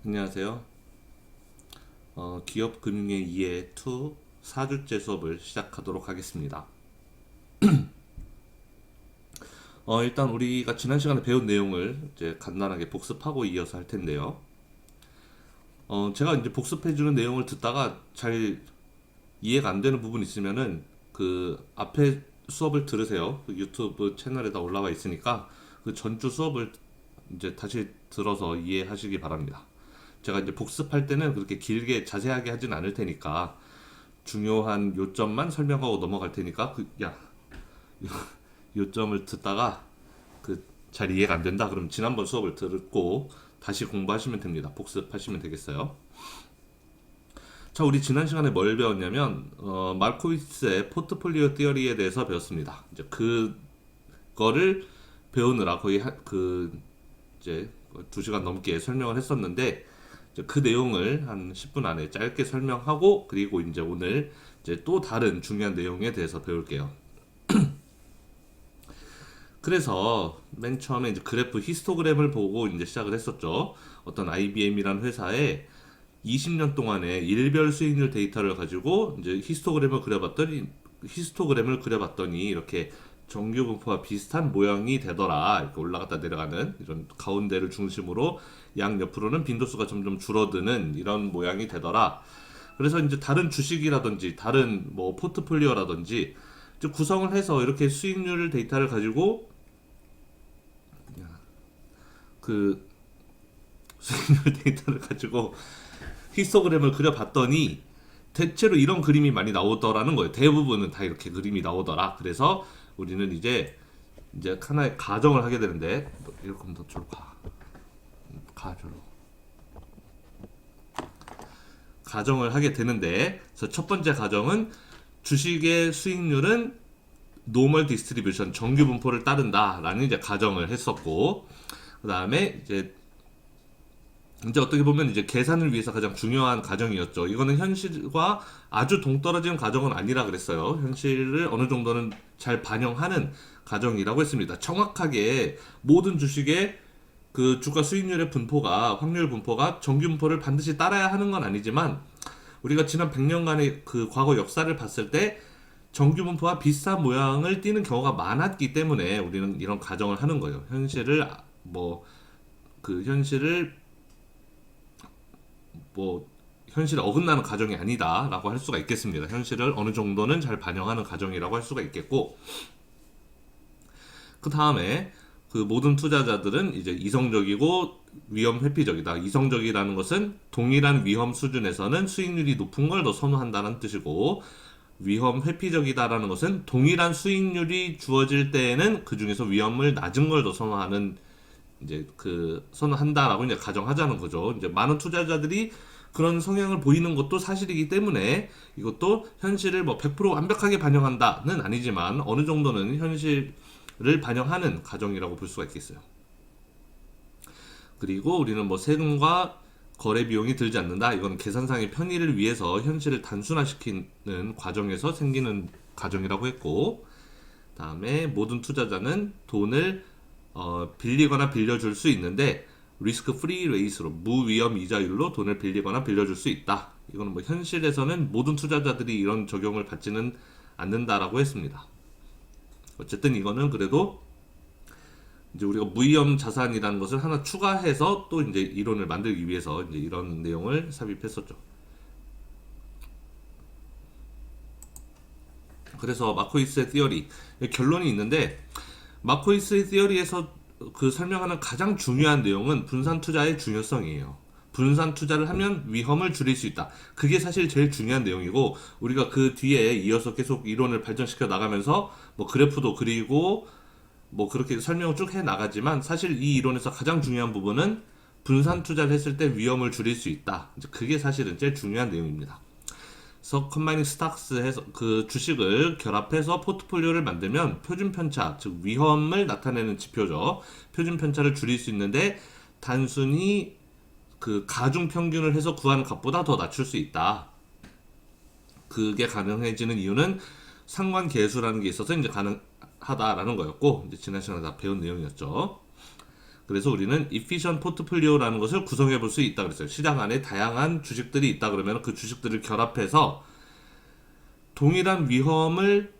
안녕하세요. 기업 금융의 이해 2 4주째 수업을 시작하도록 하겠습니다. 일단 우리가 지난 시간에 배운 내용을 이제 간단하게 복습하고 이어서 할 텐데요. 제가 이제 복습해주는 내용을 듣다가 잘 이해가 안 되는 부분 있으면은 그 앞에 수업을 들으세요. 그 유튜브 채널에다 올라와 있으니까 그 전주 수업을 이제 다시 들어서 이해하시기 바랍니다. 제가 이제 복습할 때는 그렇게 길게 자세하게 하진 않을 테니까 중요한 요점만 설명하고 넘어갈 테니까 요점을 듣다가 그 잘 이해가 안 된다 그럼 지난번 수업을 듣고 다시 공부하시면 됩니다. 복습하시면 되겠어요. 자, 우리 지난 시간에 뭘 배웠냐면 말코비츠의 포트폴리오 티어리에 대해서 배웠습니다. 이제 그거를 배우느라 거의 이제 2시간 넘게 설명을 했었는데 이제 그 내용을 한 10분 안에 짧게 설명하고 그리고 이제 오늘 이제 또 다른 중요한 내용에 대해서 배울게요. 그래서 맨 처음에 이제 그래프 히스토그램을 보고 이제 시작을 했었죠. 어떤 IBM이라는 회사에 20년 동안의 일별 수익률 데이터를 가지고 이제 히스토그램을 그려봤더니 이렇게 정규 분포와 비슷한 모양이 되더라. 이렇게 올라갔다 내려가는 이런 가운데를 중심으로 양 옆으로는 빈도수가 점점 줄어드는 이런 모양이 되더라. 그래서 이제 다른 주식이라든지 다른 뭐 포트폴리오라든지 이제 구성을 해서 이렇게 수익률 데이터를 가지고 그 수익률 데이터를 가지고 히스토그램을 그려봤더니 대체로 이런 그림이 많이 나오더라는 거예요. 대부분은 다 이렇게 그림이 나오더라. 그래서 우리는 이제 하나의 가정을 하게 되는데 이렇게 더 저로 저로 가정을 하게 되는데 그래서 첫 번째 가정은 주식의 수익률은 노멀 디스트리뷰션 정규 분포를 따른다라는 이제 가정을 했었고 그 다음에 이제 어떻게 보면 이제 계산을 위해서 가장 중요한 가정이었죠. 이거는 현실과 아주 동떨어진 가정은 아니라 그랬어요. 현실을 어느 정도는 잘 반영하는 가정이라고 했습니다. 정확하게 모든 주식의 그 주가 수익률의 분포가 확률 분포가 정규 분포를 반드시 따라야 하는 건 아니지만 우리가 지난 100년간의 그 과거 역사를 봤을 때 정규 분포와 비슷한 모양을 띠는 경우가 많았기 때문에 우리는 이런 가정을 하는 거예요. 현실을 뭐 현실에 어긋나는 가정이 아니다라고 할 수가 있겠습니다. 현실을 어느 정도는 잘 반영하는 가정이라고 할 수가 있겠고 그 다음에 그 모든 투자자들은 이제 이성적이고 위험 회피적이다. 이성적이라는 것은 동일한 위험 수준에서는 수익률이 높은 걸 더 선호한다는 뜻이고 위험 회피적이다라는 것은 동일한 수익률이 주어질 때에는 그 중에서 위험을 낮은 걸 더 선호하는 이제 그 선호한다라고 이제 가정하자는 거죠. 이제 많은 투자자들이 그런 성향을 보이는 것도 사실이기 때문에 이것도 현실을 뭐 100% 완벽하게 반영한다는 아니지만 어느 정도는 현실을 반영하는 가정이라고 볼 수가 있겠어요. 그리고 우리는 뭐 세금과 거래 비용이 들지 않는다. 이건 계산상의 편의를 위해서 현실을 단순화시키는 과정에서 생기는 가정이라고 했고, 다음에 모든 투자자는 돈을 빌리거나 빌려줄 수 있는데 리스크 프리 레이스로 무위험 이자율로 돈을 빌리거나 빌려줄 수 있다. 이거는 뭐 현실에서는 모든 투자자들이 이런 적용을 받지는 않는다라고 했습니다. 어쨌든 이거는 그래도 이제 우리가 무위험 자산이라는 것을 하나 추가해서 또 이제 이론을 만들기 위해서 이제 이런 내용을 삽입했었죠. 그래서 마코이스의 티어리 결론이 있는데 마코이스의 티어리에서 그 설명하는 가장 중요한 내용은 분산 투자의 중요성이에요. 분산 투자를 하면 위험을 줄일 수 있다. 그게 사실 제일 중요한 내용이고 우리가 그 뒤에 이어서 계속 이론을 발전시켜 나가면서 뭐 그래프도 그리고 뭐 그렇게 설명을 쭉 해 나가지만 사실 이 이론에서 가장 중요한 부분은 분산 투자를 했을 때 위험을 줄일 수 있다. 이제 그게 사실은 제일 중요한 내용입니다. 그래서 컴바이닝 스탁스 해서 그 주식을 결합해서 포트폴리오를 만들면 표준 편차, 즉 위험을 나타내는 지표죠. 표준 편차를 줄일 수 있는데 단순히 그 가중 평균을 해서 구하는 값보다 더 낮출 수 있다. 그게 가능해지는 이유는 상관 계수라는 게 있어서 이제 가능하다라는 거였고 이제 지난 시간에 다 배운 내용이었죠. 그래서 우리는 efficient portfolio라는 것을 구성해 볼 수 있다 그랬어요. 시장 안에 다양한 주식들이 있다 그러면 그 주식들을 결합해서 동일한 위험을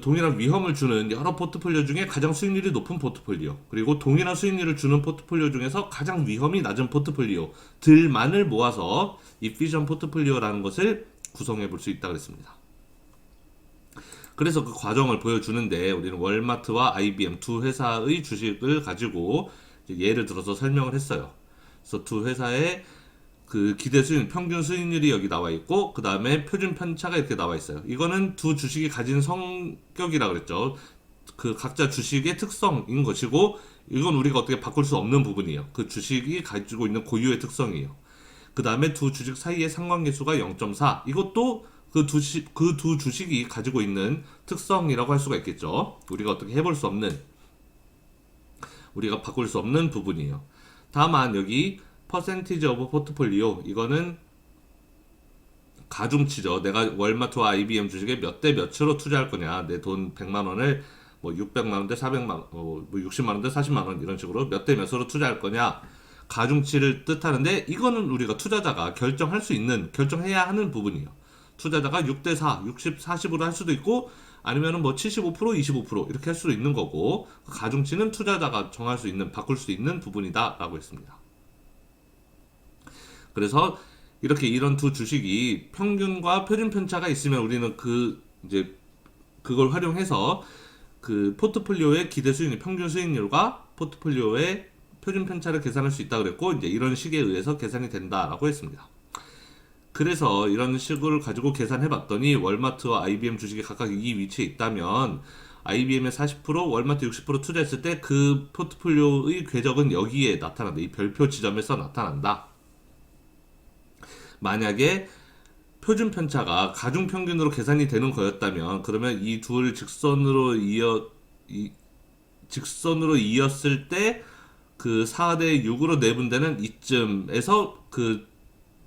동일한 위험을 주는 여러 포트폴리오 중에 가장 수익률이 높은 포트폴리오, 그리고 동일한 수익률을 주는 포트폴리오 중에서 가장 위험이 낮은 포트폴리오들만을 모아서 efficient 포트폴리오라는 것을 구성해 볼 수 있다 그랬습니다. 그래서 그 과정을 보여주는데 우리는 월마트와 IBM 두 회사의 주식을 가지고 예를 들어서 설명을 했어요. 그래서 두 회사의 그 기대 수익, 평균 수익률이 여기 나와 있고, 그 다음에 표준 편차가 이렇게 나와 있어요. 이거는 두 주식이 가진 성격이라 그랬죠. 그 각자 주식의 특성인 것이고, 이건 우리가 어떻게 바꿀 수 없는 부분이에요. 그 주식이 가지고 있는 고유의 특성이에요. 그 다음에 두 주식 사이의 상관계수가 0.4. 이것도 그 두 주식이 가지고 있는 특성이라고 할 수가 있겠죠. 우리가 어떻게 해볼 수 없는, 우리가 바꿀 수 없는 부분이에요. 다만 여기 퍼센티지 오브 포트폴리오, 이거는 가중치죠. 내가 월마트와 IBM 주식에 몇 대 몇으로 투자할 거냐. 내 돈 100만 원을 뭐 600만 원 대 400만 원, 뭐 60만 원 대 40만 원 이런 식으로 몇 대 몇으로 투자할 거냐. 가중치를 뜻하는데, 이거는 우리가 투자자가 결정할 수 있는, 결정해야 하는 부분이에요. 투자자가 6대 4, 60, 40으로 할 수도 있고, 아니면은 뭐 75%, 25% 이렇게 할 수도 있는 거고, 그 가중치는 투자자가 정할 수 있는, 바꿀 수 있는 부분이다라고 했습니다. 그래서 이렇게 이런 두 주식이 평균과 표준 편차가 있으면 우리는 이제 그걸 활용해서 그 포트폴리오의 기대 수익률, 평균 수익률과 포트폴리오의 표준 편차를 계산할 수 있다 그랬고, 이제 이런 식에 의해서 계산이 된다라고 했습니다. 그래서 이런 식을 가지고 계산해 봤더니 월마트와 IBM 주식이 각각 이 위치에 있다면 IBM에 40%, 월마트 60% 투자했을 때 그 포트폴리오의 궤적은 여기에 나타난다. 이 별표 지점에서 나타난다. 만약에 표준 편차가 가중 평균으로 계산이 되는 거였다면, 그러면 이 둘 직선으로 이었을 때 그 4대 6으로 내분되는 이쯤에서 그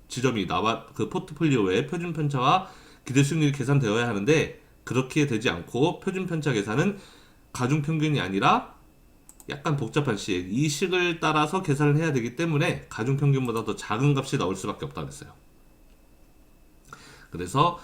지점이 나와, 그 포트폴리오의 표준 편차와 기대 수익률이 계산되어야 하는데, 그렇게 되지 않고 표준 편차 계산은 가중 평균이 아니라 약간 복잡한 식, 이 식을 따라서 계산을 해야 되기 때문에 가중 평균보다 더 작은 값이 나올 수밖에 없다고 했어요. 그래서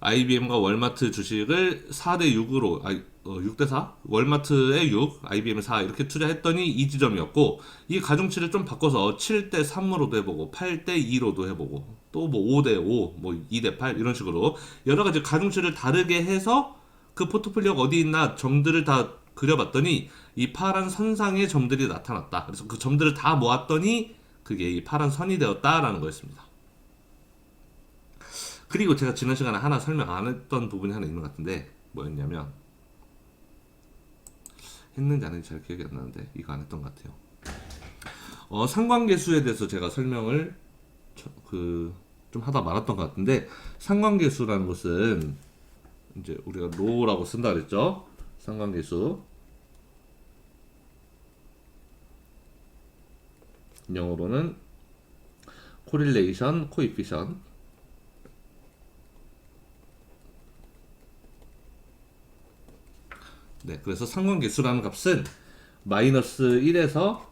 IBM과 월마트 주식을 4대 6으로, 6대 4? 월마트에 6, IBM에 4 이렇게 투자했더니 이 지점이었고, 이 가중치를 좀 바꿔서 7대 3으로도 해보고 8대 2로도 해보고 또 뭐 5대 5, 뭐 2대 8 이런 식으로 여러 가지 가중치를 다르게 해서 그 포트폴리오가 어디 있나 점들을 다 그려봤더니 이 파란 선상에 점들이 나타났다. 그래서 그 점들을 다 모았더니 그게 이 파란 선이 되었다라는 거였습니다. 그리고 제가 지난 시간에 하나 설명 안 했던 부분이 하나 있는 것 같은데, 뭐였냐면, 했는지 안 했는지 잘 기억이 안 나는데 이거 안 했던 것 같아요. 상관계수에 대해서 제가 설명을 좀 하다 말았던 것 같은데, 상관계수라는 것은 이제 우리가 로라고 쓴다 그랬죠. 상관계수, 영어로는 correlation coefficient. 네, 그래서 상관계수라는 값은 마이너스 1에서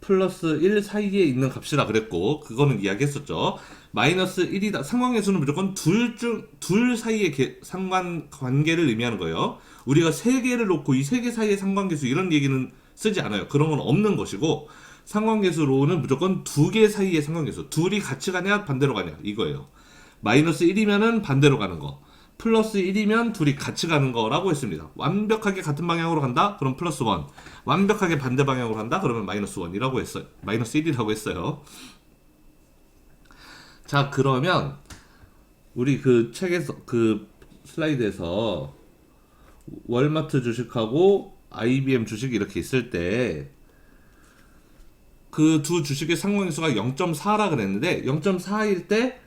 플러스 1 사이에 있는 값이라 그랬고, 그거는 이야기했었죠. 마이너스 1이다. 상관계수는 무조건 둘 사이의 상관관계를 의미하는 거예요. 우리가 세 개를 놓고 이 세 개 사이의 상관계수 이런 얘기는 쓰지 않아요. 그런 건 없는 것이고, 상관계수로는 무조건 두 개 사이의 상관계수. 둘이 같이 가냐 반대로 가냐 이거예요. 마이너스 1이면은 반대로 가는 거, 플러스 1이면 둘이 같이 가는 거라고 했습니다. 완벽하게 같은 방향으로 간다? 그럼 플러스 1. 완벽하게 반대 방향으로 간다? 그러면 마이너스 1이라고 했어요. 마이너스 1이라고 했어요. 자, 그러면 우리 그 책에서, 그 슬라이드에서 월마트 주식하고 IBM 주식이 이렇게 있을 때 그 두 주식의 상관계수가 0.4라 그랬는데, 0.4일 때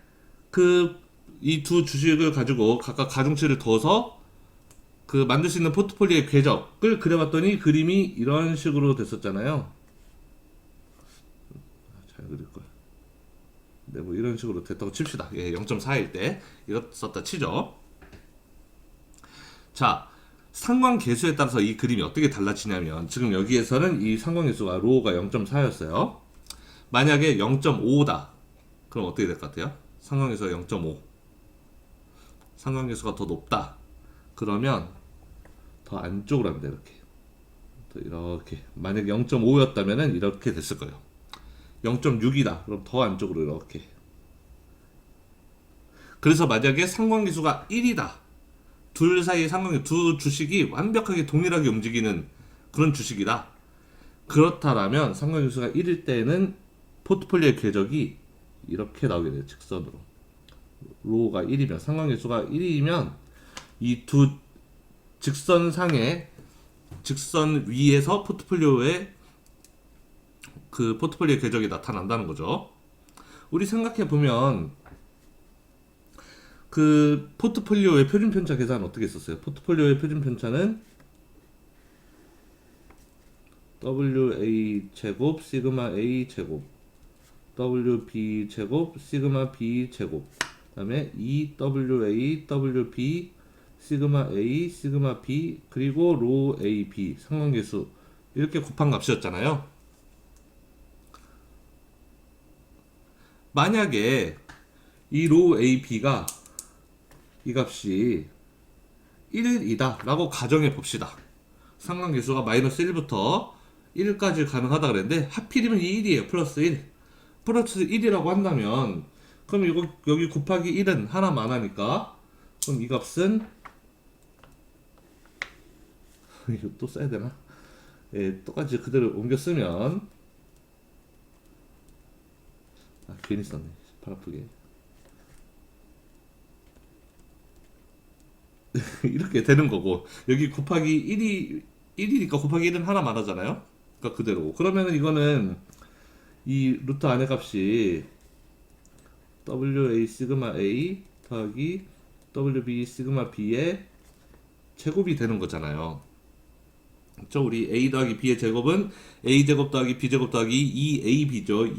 이 두 주식을 가지고 각각 가중치를 둬서 그 만들 수 있는 포트폴리오의 궤적을 그려봤더니 그림이 이런 식으로 됐었잖아요. 잘 그릴 거야. 네, 뭐 이런 식으로 됐다고 칩시다. 예, 0.4일 때 이거 썼다 치죠. 자, 상관계수에 따라서 이 그림이 어떻게 달라지냐면 지금 여기에서는 이 상관계수가 로우가 0.4였어요. 만약에 0.5다. 그럼 어떻게 될 것 같아요? 상관계수가 0.5. 상관계수가 더 높다. 그러면 더 안쪽으로 합니다. 이렇게. 또 이렇게. 만약에 0.5였다면 이렇게 됐을 거예요. 0.6이다. 그럼 더 안쪽으로 이렇게. 그래서 만약에 상관계수가 1이다. 둘 사이의 상관계수, 두 주식이 완벽하게 동일하게 움직이는 그런 주식이다. 그렇다라면 상관계수가 1일 때는 포트폴리오의 궤적이 이렇게 나오게 돼요. 직선으로. 로우가 1이면 상관계수가 1이면 이 두 직선상의 직선 위에서 포트폴리오의 그 포트폴리오의 궤적이 나타난다는 거죠. 우리 생각해 보면 그 포트폴리오의 표준 편차 계산 어떻게 했었어요? 포트폴리오의 표준 편차는 WA 제곱 시그마 A 제곱 WB 제곱 시그마 B 제곱 그다음에 EWA WB 시그마 A 시그마 B 그리고 로 AB 상관계수 이렇게 곱한 값이었잖아요. 만약에 이 로 AB가 이 값이 1이다 라고 가정해 봅시다. 상관계수가 마이너스 1부터 1까지 가능하다 그랬는데 하필이면 이 1이에요. 플러스 1. 플러스 1이라고 한다면 그럼 이거 여기 곱하기 1은 하나만 하니까 그럼 이 값은 이거 또 써야 되나? 예, 똑같이 그대로 옮겨 쓰면 괜히 썼네. 팔 아프게. 이렇게 되는 거고 여기 곱하기 1이니까 곱하기 1은 하나만 하잖아요. 그러니까 그대로. 그러면은 이거는 이 루트 안의 값이 WA 시그마 A 더하기 WB 시그마 B의 제곱이 되는 거잖아요. 그렇죠? 우리 A 더하기 B의 제곱은 A 제곱 더하기 B 제곱 더하기 2AB죠.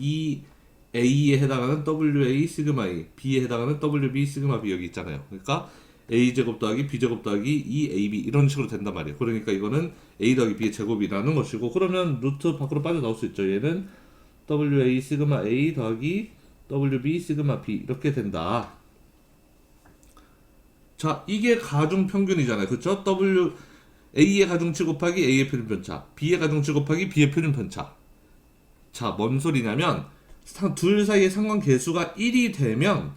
2A에 해당하는 WA 시그마 A, B에 해당하는 WB 시그마 B 여기 있잖아요. 그러니까 A 제곱 더하기 B 제곱 더하기 2AB 이런 식으로 된단 말이에요. 그러니까 이거는 A 더하기 B의 제곱이라는 것이고 그러면 루트 밖으로 빠져나올 수 있죠. 얘는 WA 시그마 A 더하기 WB 시그마 B 이렇게 된다. 자, 이게 가중 평균이잖아요. 그렇죠? A의 가중치 곱하기 A의 표준 편차, B의 가중치 곱하기 B의 표준 편차. 자, 뭔 소리냐면 둘 사이의 상관계수가 1이 되면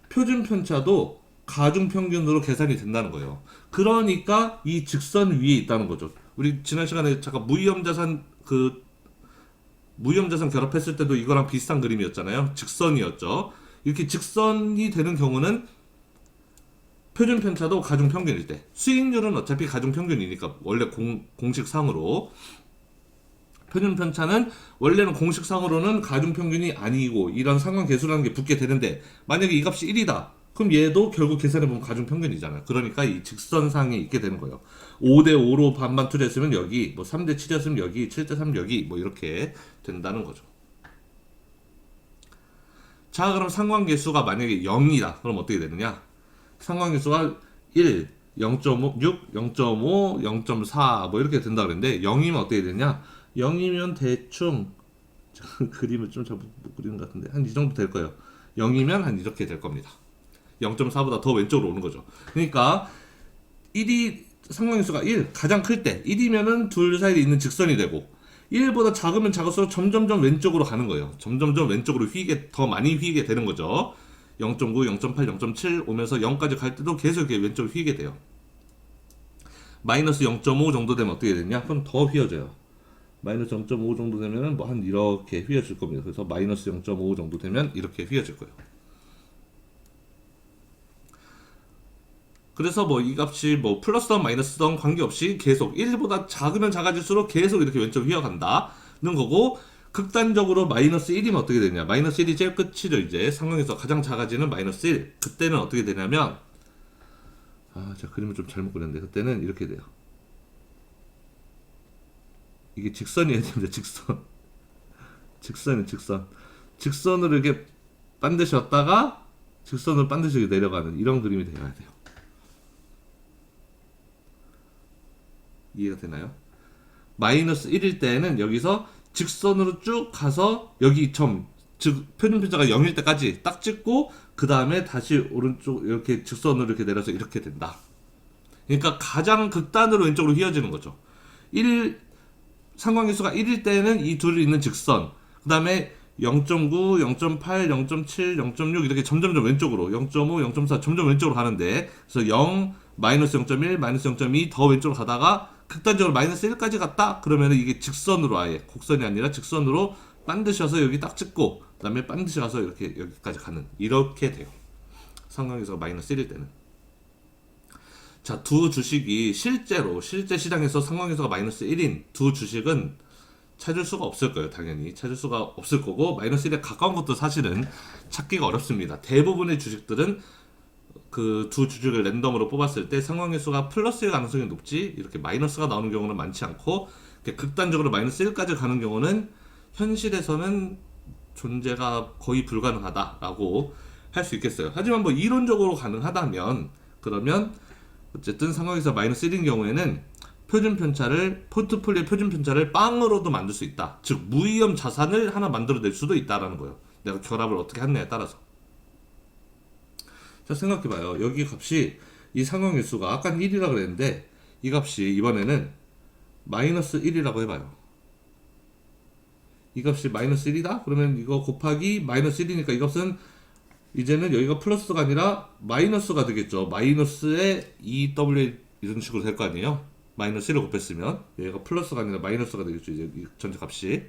표준 편차도 가중 평균으로 계산이 된다는 거예요. 그러니까 이 직선 위에 있다는 거죠. 우리 지난 시간에 잠깐 무위험자산 결합했을 때도 이거랑 비슷한 그림이었잖아요. 직선이었죠. 이렇게 직선이 되는 경우는 표준 편차도 가중 평균일 때, 수익률은 어차피 가중 평균이니까 원래 공식상으로 표준 편차는 원래는 공식상으로는 가중 평균이 아니고 이런 상관계수라는 게 붙게 되는데 만약에 이 값이 1이다. 그럼 얘도 결국 계산해보면 가중평균이잖아요. 그러니까 이 직선상에 있게 되는 거예요. 5대5로 반반 투자했으면 여기, 뭐 3대7이었으면 여기, 7대3 여기, 뭐 이렇게 된다는 거죠. 자, 그럼 상관계수가 만약에 0이다. 그럼 어떻게 되느냐? 상관계수가 1, 0.5, 6, 0.5, 0.4, 뭐 이렇게 된다 그랬는데 0이면 어떻게 되냐? 0이면 대충, 그림을 좀 잘 못 그리는 것 같은데, 한 이 정도 될 거예요. 0이면 한 이렇게 될 겁니다. 0.4보다 더 왼쪽으로 오는 거죠. 그러니까 1이 상관계수가 1 가장 클 때 1이면은 둘 사이에 있는 직선이 되고 1보다 작으면 작을수록 점점점 왼쪽으로 가는 거예요. 점점점 왼쪽으로 휘게 더 많이 휘게 되는 거죠. 0.9, 0.8, 0.7 오면서 0까지 갈 때도 계속 이렇게 왼쪽으로 휘게 돼요. 마이너스 0.5 정도 되면 어떻게 되냐? 그럼 더 휘어져요. 마이너스 0.5 정도 되면은 뭐 한 이렇게 휘어질 겁니다. 그래서 마이너스 0.5 정도 되면 이렇게 휘어질 거예요. 그래서 뭐 이 값이 뭐 플러스든 마이너스든 관계없이 계속 1보다 작으면 작아질수록 계속 이렇게 왼쪽 휘어간다는 거고 극단적으로 마이너스 1이면 어떻게 되냐? 마이너스 1이 제일 끝이죠. 이제 상황에서 가장 작아지는 마이너스 1. 그때는 어떻게 되냐면 제가 그림을 좀 잘못 그렸는데 그때는 이렇게 돼요. 이게 직선이어야 됩니다. 직선으로 이렇게 반드시 왔다가 직선으로 반드시 내려가는 이런 그림이 되어야 돼요. 이해가 되나요? 마이너스 1일 때는 여기서 직선으로 쭉 가서 여기 점, 즉 표준 편차가 0일 때까지 딱 찍고 그 다음에 다시 오른쪽 이렇게 직선으로 이렇게 내려서 이렇게 된다. 그러니까 가장 극단으로 왼쪽으로 휘어지는 거죠. 1 상관계수가 1일 때는 이 둘이 있는 직선, 그 다음에 0.9, 0.8, 0.7, 0.6 이렇게 점점점 왼쪽으로 0.5, 0.4 점점 왼쪽으로 가는데 그래서 0, 마이너스 0.1, 마이너스 0.2 더 왼쪽으로 가다가 극단적으로 마이너스 1까지 갔다? 그러면 이게 직선으로 아예 곡선이 아니라 직선으로 반드셔서 여기 딱 찍고 그 다음에 반드시 가서 이렇게 여기까지 가는 이렇게 돼요. 상관계수가 마이너스 1일 때는. 자, 두 주식이 실제 시장에서 상관계수가 마이너스 1인 두 주식은 찾을 수가 없을 거예요. 당연히 찾을 수가 없을 거고 마이너스 1에 가까운 것도 사실은 찾기가 어렵습니다. 대부분의 주식들은 그 두 주식을 랜덤으로 뽑았을 때 상관계수가 플러스의 가능성이 높지 이렇게 마이너스가 나오는 경우는 많지 않고 극단적으로 마이너스 1까지 가는 경우는 현실에서는 존재가 거의 불가능하다라고 할 수 있겠어요. 하지만 뭐 이론적으로 가능하다면 그러면 어쨌든 상황에서 마이너스 1인 경우에는 표준 편차를 포트폴리오 표준 편차를 빵으로도 만들 수 있다. 즉 무위험 자산을 하나 만들어낼 수도 있다라는 거예요. 내가 결합을 어떻게 했느냐에 따라서. 자, 생각해봐요. 여기 값이 이 상황일수가 아까는 1이라 그랬는데 이 값이 이번에는 마이너스 1이라고 해봐요. 이 값이 마이너스 1이다? 그러면 이거 곱하기 마이너스 1이니까 이 값은 이제는 여기가 플러스가 아니라 마이너스가 되겠죠. 마이너스에 2w 이런 식으로 될 거 아니에요. 마이너스 1을 곱했으면 여기가 플러스가 아니라 마이너스가 되겠죠. 이제 이 전체 값이.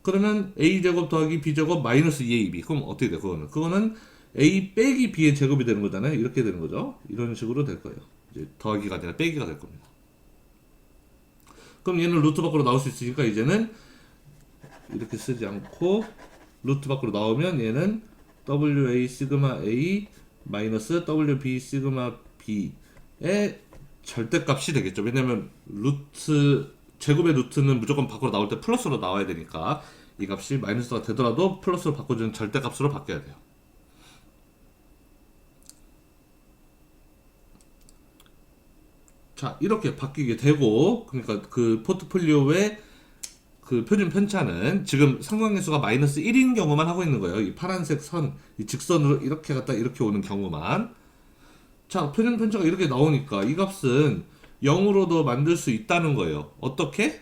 그러면 a제곱 더하기 b제곱 마이너스 2ab. 그럼 어떻게 돼? 그거는 a 빼기 b의 제곱이 되는 거잖아요. 이렇게 되는 거죠. 이런 식으로 될 거예요. 이제 더하기가 아니라 빼기가 될 겁니다. 그럼 얘는 루트 밖으로 나올 수 있으니까 이제는 이렇게 쓰지 않고 루트 밖으로 나오면 얘는 WA 시그마 A 마이너스 WB 시그마 B의 절대값이 되겠죠. 왜냐면 루트 제곱의 루트는 무조건 밖으로 나올 때 플러스로 나와야 되니까 이 값이 마이너스가 되더라도 플러스로 바꿔주는 절대값으로 바뀌어야 돼요. 자, 이렇게 바뀌게 되고 그러니까 그 포트폴리오의 그 표준 편차는 지금 상관계수가 마이너스 1인 경우만 하고 있는 거예요. 이 파란색 선, 이 직선으로 이렇게 갔다 이렇게 오는 경우만. 자, 표준 편차가 이렇게 나오니까 이 값은 0으로도 만들 수 있다는 거예요. 어떻게?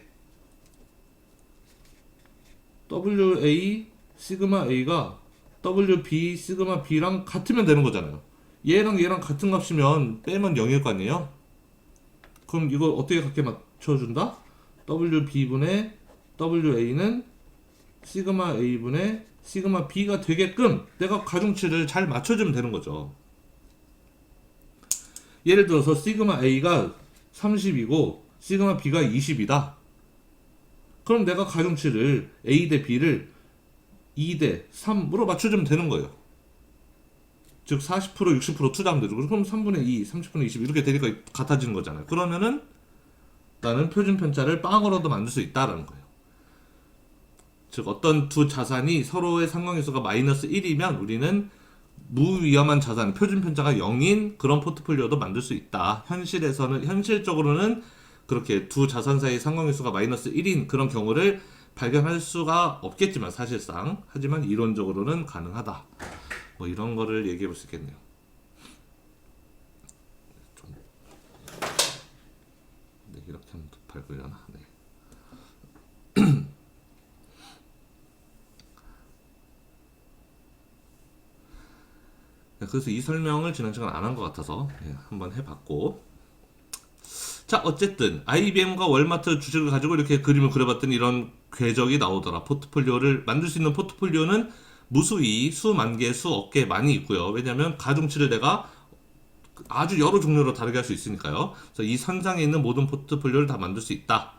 WA 시그마 A가 WB 시그마 B랑 같으면 되는 거잖아요. 얘랑 얘랑 같은 값이면 빼면 0일 거 아니에요? 그럼 이걸 어떻게 같게 맞춰준다? WB분의 WA는 시그마 A분의 시그마 B가 되게끔 내가 가중치를 잘 맞춰주면 되는 거죠. 예를 들어서 시그마 A가 30이고 시그마 B가 20이다. 그럼 내가 가중치를 A 대 B를 2 대 3으로 맞춰주면 되는 거예요. 즉 40% 60% 투자하면 되죠. 그럼 3분의 2, 30분의 20 이렇게 되니까 같아지는 거잖아요. 그러면은 나는 표준 편차를 빵으로도 만들 수 있다라는 거예요. 즉 어떤 두 자산이 서로의 상관계수가 마이너스 1이면 우리는 무위험한 자산, 표준 편차가 0인 그런 포트폴리오도 만들 수 있다. 현실적으로는 그렇게 두 자산 사이 상관계수가 마이너스 1인 그런 경우를 발견할 수가 없겠지만 사실상 하지만 이론적으로는 가능하다. 뭐 이런 거를 얘기해 볼 수 있겠네요. 네, 이렇게 하면 더 밝으려나? 네. 그래서 이 설명을 지난 시간 안 한 것 같아서 한번 해봤고, 자 어쨌든 IBM과 월마트 주식을 가지고 이렇게 그림을 그려봤더니 이런 궤적이 나오더라. 포트폴리오를 만들 수 있는 포트폴리오는 무수히 수만 개, 수억 개 많이 있고요. 왜냐하면 가중치를 내가 아주 여러 종류로 다르게 할 수 있으니까요. 그래서 이 선상에 있는 모든 포트폴리오를 다 만들 수 있다.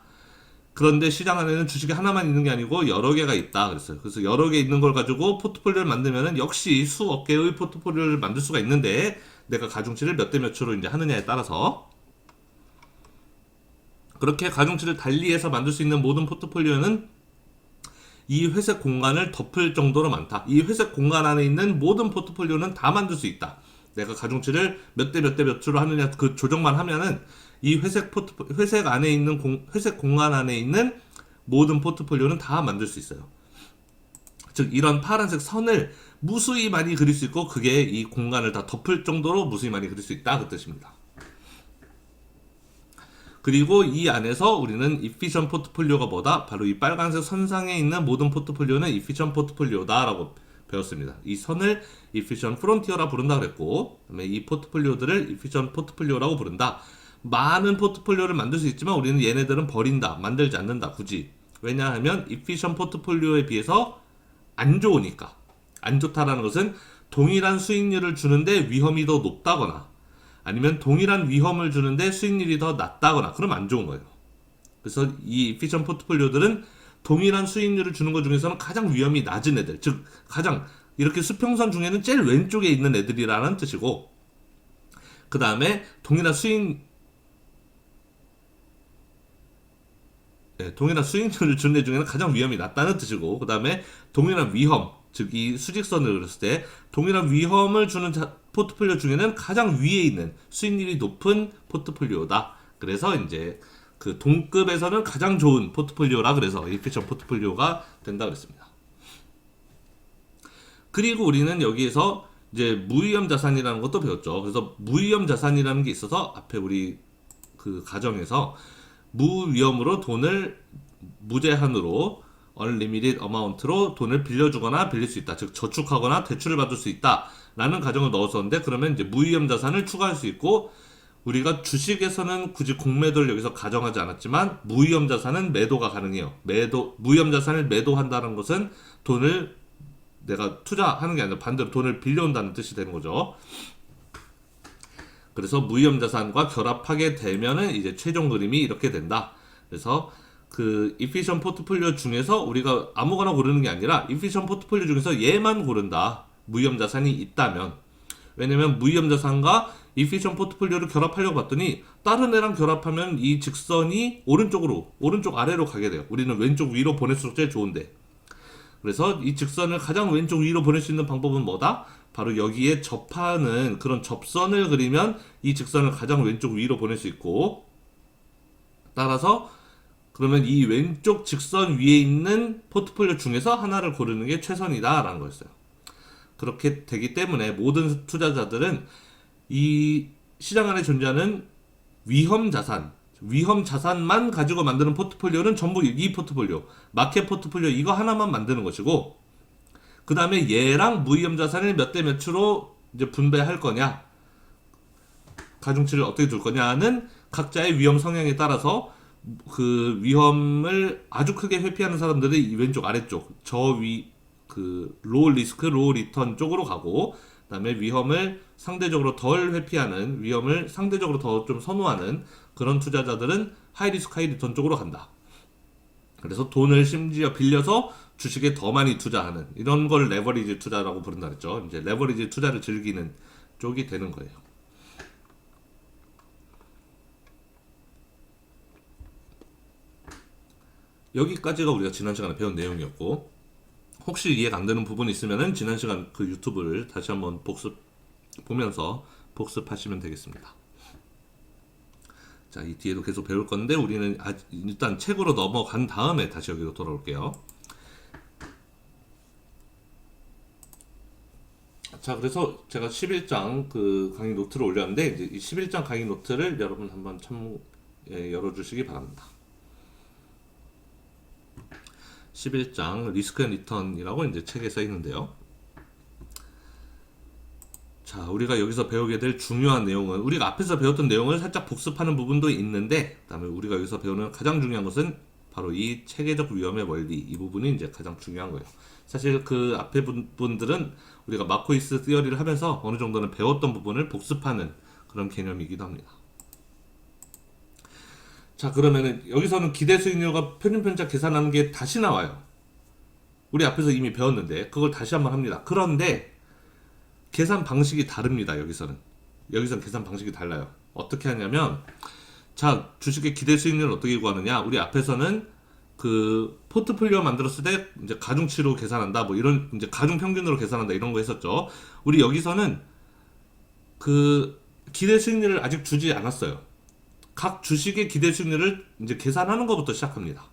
그런데 시장 안에는 주식이 하나만 있는 게 아니고 여러 개가 있다 그랬어요. 그래서 여러 개 있는 걸 가지고 포트폴리오를 만들면은 역시 수억 개의 포트폴리오를 만들 수가 있는데 내가 가중치를 몇 대 몇으로 이제 하느냐에 따라서 그렇게 가중치를 달리해서 만들 수 있는 모든 포트폴리오는 이 회색 공간을 덮을 정도로 많다. 이 회색 공간 안에 있는 모든 포트폴리오는 다 만들 수 있다. 내가 가중치를 몇 대 몇 대 몇으로 하느냐 그 조정만 하면은 이 회색 안에 있는 회색 공간 안에 있는 모든 포트폴리오는 다 만들 수 있어요. 즉 이런 파란색 선을 무수히 많이 그릴 수 있고 그게 이 공간을 다 덮을 정도로 무수히 많이 그릴 수 있다 그 뜻입니다. 그리고 이 안에서 우리는 efficient 포트폴리오가 뭐다? 바로 이 빨간색 선상에 있는 모든 포트폴리오는 efficient 포트폴리오다 라고 배웠습니다. 이 선을 efficient frontier라 부른다 그랬고, 그다음에 이 포트폴리오들을 efficient 포트폴리오라고 부른다. 많은 포트폴리오를 만들 수 있지만 우리는 얘네들은 버린다, 만들지 않는다 굳이. 왜냐하면 efficient 포트폴리오에 비해서 안 좋으니까. 안 좋다라는 것은 동일한 수익률을 주는데 위험이 더 높다거나 아니면 동일한 위험을 주는데 수익률이 더 낮다거나 그러면 안 좋은 거예요. 그래서 이 efficient 포트폴리오들은 동일한 수익률을 주는 것 중에서는 가장 위험이 낮은 애들, 즉 가장 이렇게 수평선 중에는 제일 왼쪽에 있는 애들이라는 뜻이고, 그 다음에 동일한 수익률을 주는 애 중에는 가장 위험이 낮다는 뜻이고, 그 다음에 동일한 위험, 즉 이 수직선을 그렸을 때 동일한 위험을 주는 포트폴리오 중에는 가장 위에 있는 수익률이 높은 포트폴리오다. 그래서 이제 그 동급에서는 가장 좋은 포트폴리오라 그래서 efficient 포트폴리오가 된다 그랬습니다. 그리고 우리는 여기에서 이제 무위험 자산이라는 것도 배웠죠. 그래서 무위험 자산이라는 게 있어서 앞에 우리 그 가정에서 무위험으로 돈을 무제한으로 unlimited amount로 돈을 빌려주거나 빌릴 수 있다. 즉 저축하거나 대출을 받을 수 있다. 라는 가정을 넣었었는데, 그러면 이제 무위험 자산을 추가할 수 있고, 우리가 주식에서는 굳이 공매도를 여기서 가정하지 않았지만 무위험 자산은 매도가 가능해요. 무위험 자산을 매도한다는 것은 돈을 내가 투자하는 게 아니라 반대로 돈을 빌려온다는 뜻이 되는 거죠. 그래서 무위험 자산과 결합하게 되면은 이제 최종 그림이 이렇게 된다. 그래서 그 efficient 포트폴리오 중에서 우리가 아무거나 고르는 게 아니라 efficient 포트폴리오 중에서 얘만 고른다. 무위험 자산이 있다면. 왜냐면 무위험 자산과 efficient 포트폴리오를 결합하려고 봤더니 다른 애랑 결합하면 이 직선이 오른쪽 아래로 가게 돼요. 우리는 왼쪽 위로 보낼수록 제일 좋은데. 그래서 이 직선을 가장 왼쪽 위로 보낼 수 있는 방법은 뭐다? 바로 여기에 접하는 그런 접선을 그리면 이 직선을 가장 왼쪽 위로 보낼 수 있고, 따라서 그러면 이 왼쪽 직선 위에 있는 포트폴리오 중에서 하나를 고르는 게 최선이다 라는 거였어요. 그렇게 되기 때문에 모든 투자자들은 이 시장 안에 존재하는 위험 자산만 가지고 만드는 포트폴리오는 전부 이 포트폴리오, 마켓 포트폴리오 이거 하나만 만드는 것이고, 그 다음에 얘랑 무위험 자산을 몇 대 몇으로 이제 분배할 거냐, 가중치를 어떻게 둘 거냐는 각자의 위험 성향에 따라서 그 위험을 아주 크게 회피하는 사람들은 이 왼쪽 아래쪽 그 로우 리스크 로우 리턴 쪽으로 가고, 그다음에 위험을 상대적으로 덜 회피하는, 위험을 상대적으로 더 좀 선호하는 그런 투자자들은 하이 리스크 하이 리턴 쪽으로 간다. 그래서 돈을 심지어 빌려서 주식에 더 많이 투자하는 이런 걸 레버리지 투자라고 부른다 그랬죠. 이제 레버리지 투자를 즐기는 쪽이 되는 거예요. 여기까지가 우리가 지난 시간에 배운 내용이었고, 혹시 이해가 안 되는 부분이 있으면은 지난 시간 그 유튜브를 다시 한번 보면서 복습하시면 되겠습니다. 자, 이 뒤에도 계속 배울 건데 우리는 일단 책으로 넘어간 다음에 다시 여기로 돌아올게요. 자, 그래서 제가 11장 그 강의 노트를 올렸는데, 이제 이 11장 강의 노트를 여러분 한번 열어주시기 바랍니다. 11장 리스크 앤 리턴이라고 이제 책에 써 있는데요. 자, 우리가 여기서 배우게 될 중요한 내용은, 우리가 앞에서 배웠던 내용을 살짝 복습하는 부분도 있는데, 그다음에 우리가 여기서 배우는 가장 중요한 것은 바로 이 체계적 위험의 원리, 이 부분이 이제 가장 중요한 거예요. 사실 그 앞에 분들은 우리가 마코이스 티어리를 하면서 어느 정도는 배웠던 부분을 복습하는 그런 개념이기도 합니다. 자, 그러면은 여기서는 기대 수익률과 평균 편차 계산하는 게 다시 나와요. 우리 앞에서 이미 배웠는데 그걸 다시 한번 합니다. 그런데 계산 방식이 다릅니다. 여기서는 계산 방식이 달라요. 어떻게 하냐면, 자, 주식의 기대 수익률을 어떻게 구하느냐? 우리 앞에서는 그 포트폴리오 만들었을 때 이제 가중치로 계산한다, 뭐 이런 이제 가중 평균으로 계산한다 이런 거 했었죠. 우리 여기서는 그 기대 수익률을 아직 주지 않았어요. 각 주식의 기대 수익률을 이제 계산하는 것부터 시작합니다.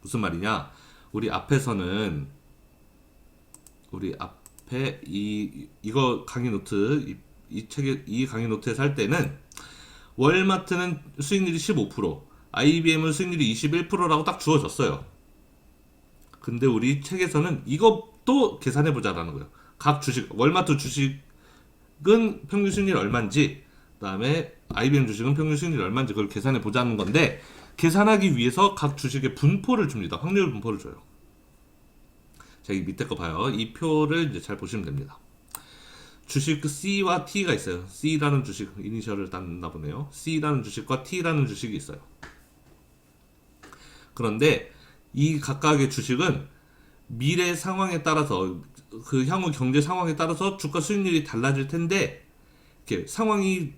무슨 말이냐? 우리 앞에서는 우리 앞에 이거 강의 노트 이 책에 이 강의 노트에서 할 때는 월마트는 수익률이 15%, IBM은 수익률이 21%라고 딱 주어졌어요. 근데 우리 책에서는 이것도 계산해 보자라는 거예요. 각 주식, 월마트 주식은 평균 수익률이 얼마인지, 그다음에 IBM 주식은 평균 수익률이 얼마인지 그걸 계산해 보자는 건데, 계산하기 위해서 각 주식의 분포를 줍니다. 확률 분포를 줘요. 자, 이 밑에 거 봐요. 이 표를 이제 잘 보시면 됩니다. 주식 C와 T가 있어요. C라는 주식, 이니셜을 땄나 보네요. C라는 주식과 T라는 주식이 있어요. 그런데 이 각각의 주식은 미래 상황에 따라서, 그 향후 경제 상황에 따라서 주가 수익률이 달라질 텐데, 이렇게 상황이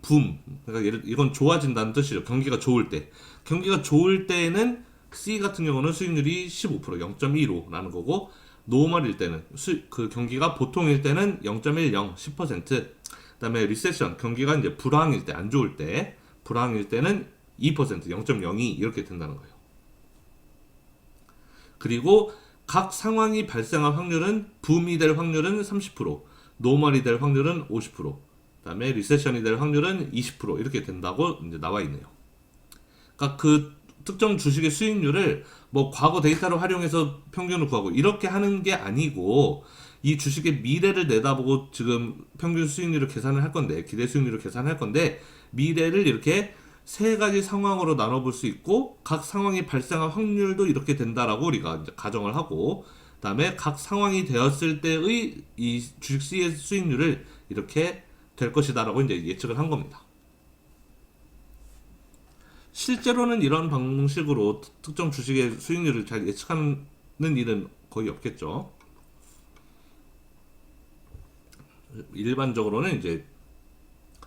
그러니까 이건 좋아진다는 뜻이죠. 경기가 좋을 때. 경기가 좋을 때에는 C 같은 경우는 수익률이 15%, 0.15라는 거고, 노멀일 때는 그 경기가 보통일 때는 0.10, 10%. 그다음에 리세션, 경기가 이제 불황일 때, 안 좋을 때, 불황일 때는 2%, 0.02 이렇게 된다는 거예요. 그리고 각 상황이 발생할 확률은, 붐이 될 확률은 30%, 노멀이 될 확률은 50%, 그다음에 리세션이 될 확률은 20% 이렇게 된다고 이제 나와 있네요. 그러니까 그 특정 주식의 수익률을 뭐 과거 데이터를 활용해서 평균을 구하고 이렇게 하는 게 아니고, 이 주식의 미래를 내다보고 지금 평균 수익률을 계산을 할 건데, 기대 수익률을 계산할 건데, 미래를 이렇게 세 가지 상황으로 나눠볼 수 있고, 각 상황이 발생할 확률도 이렇게 된다라고 우리가 이제 가정을 하고, 그다음에 각 상황이 되었을 때의 이 주식 C의 수익률을 이렇게 될 것이다라고 이제 예측을 한 겁니다. 실제로는 이런 방식으로 특정 주식의 수익률을 잘 예측하는 일은 거의 없겠죠. 일반적으로는 이제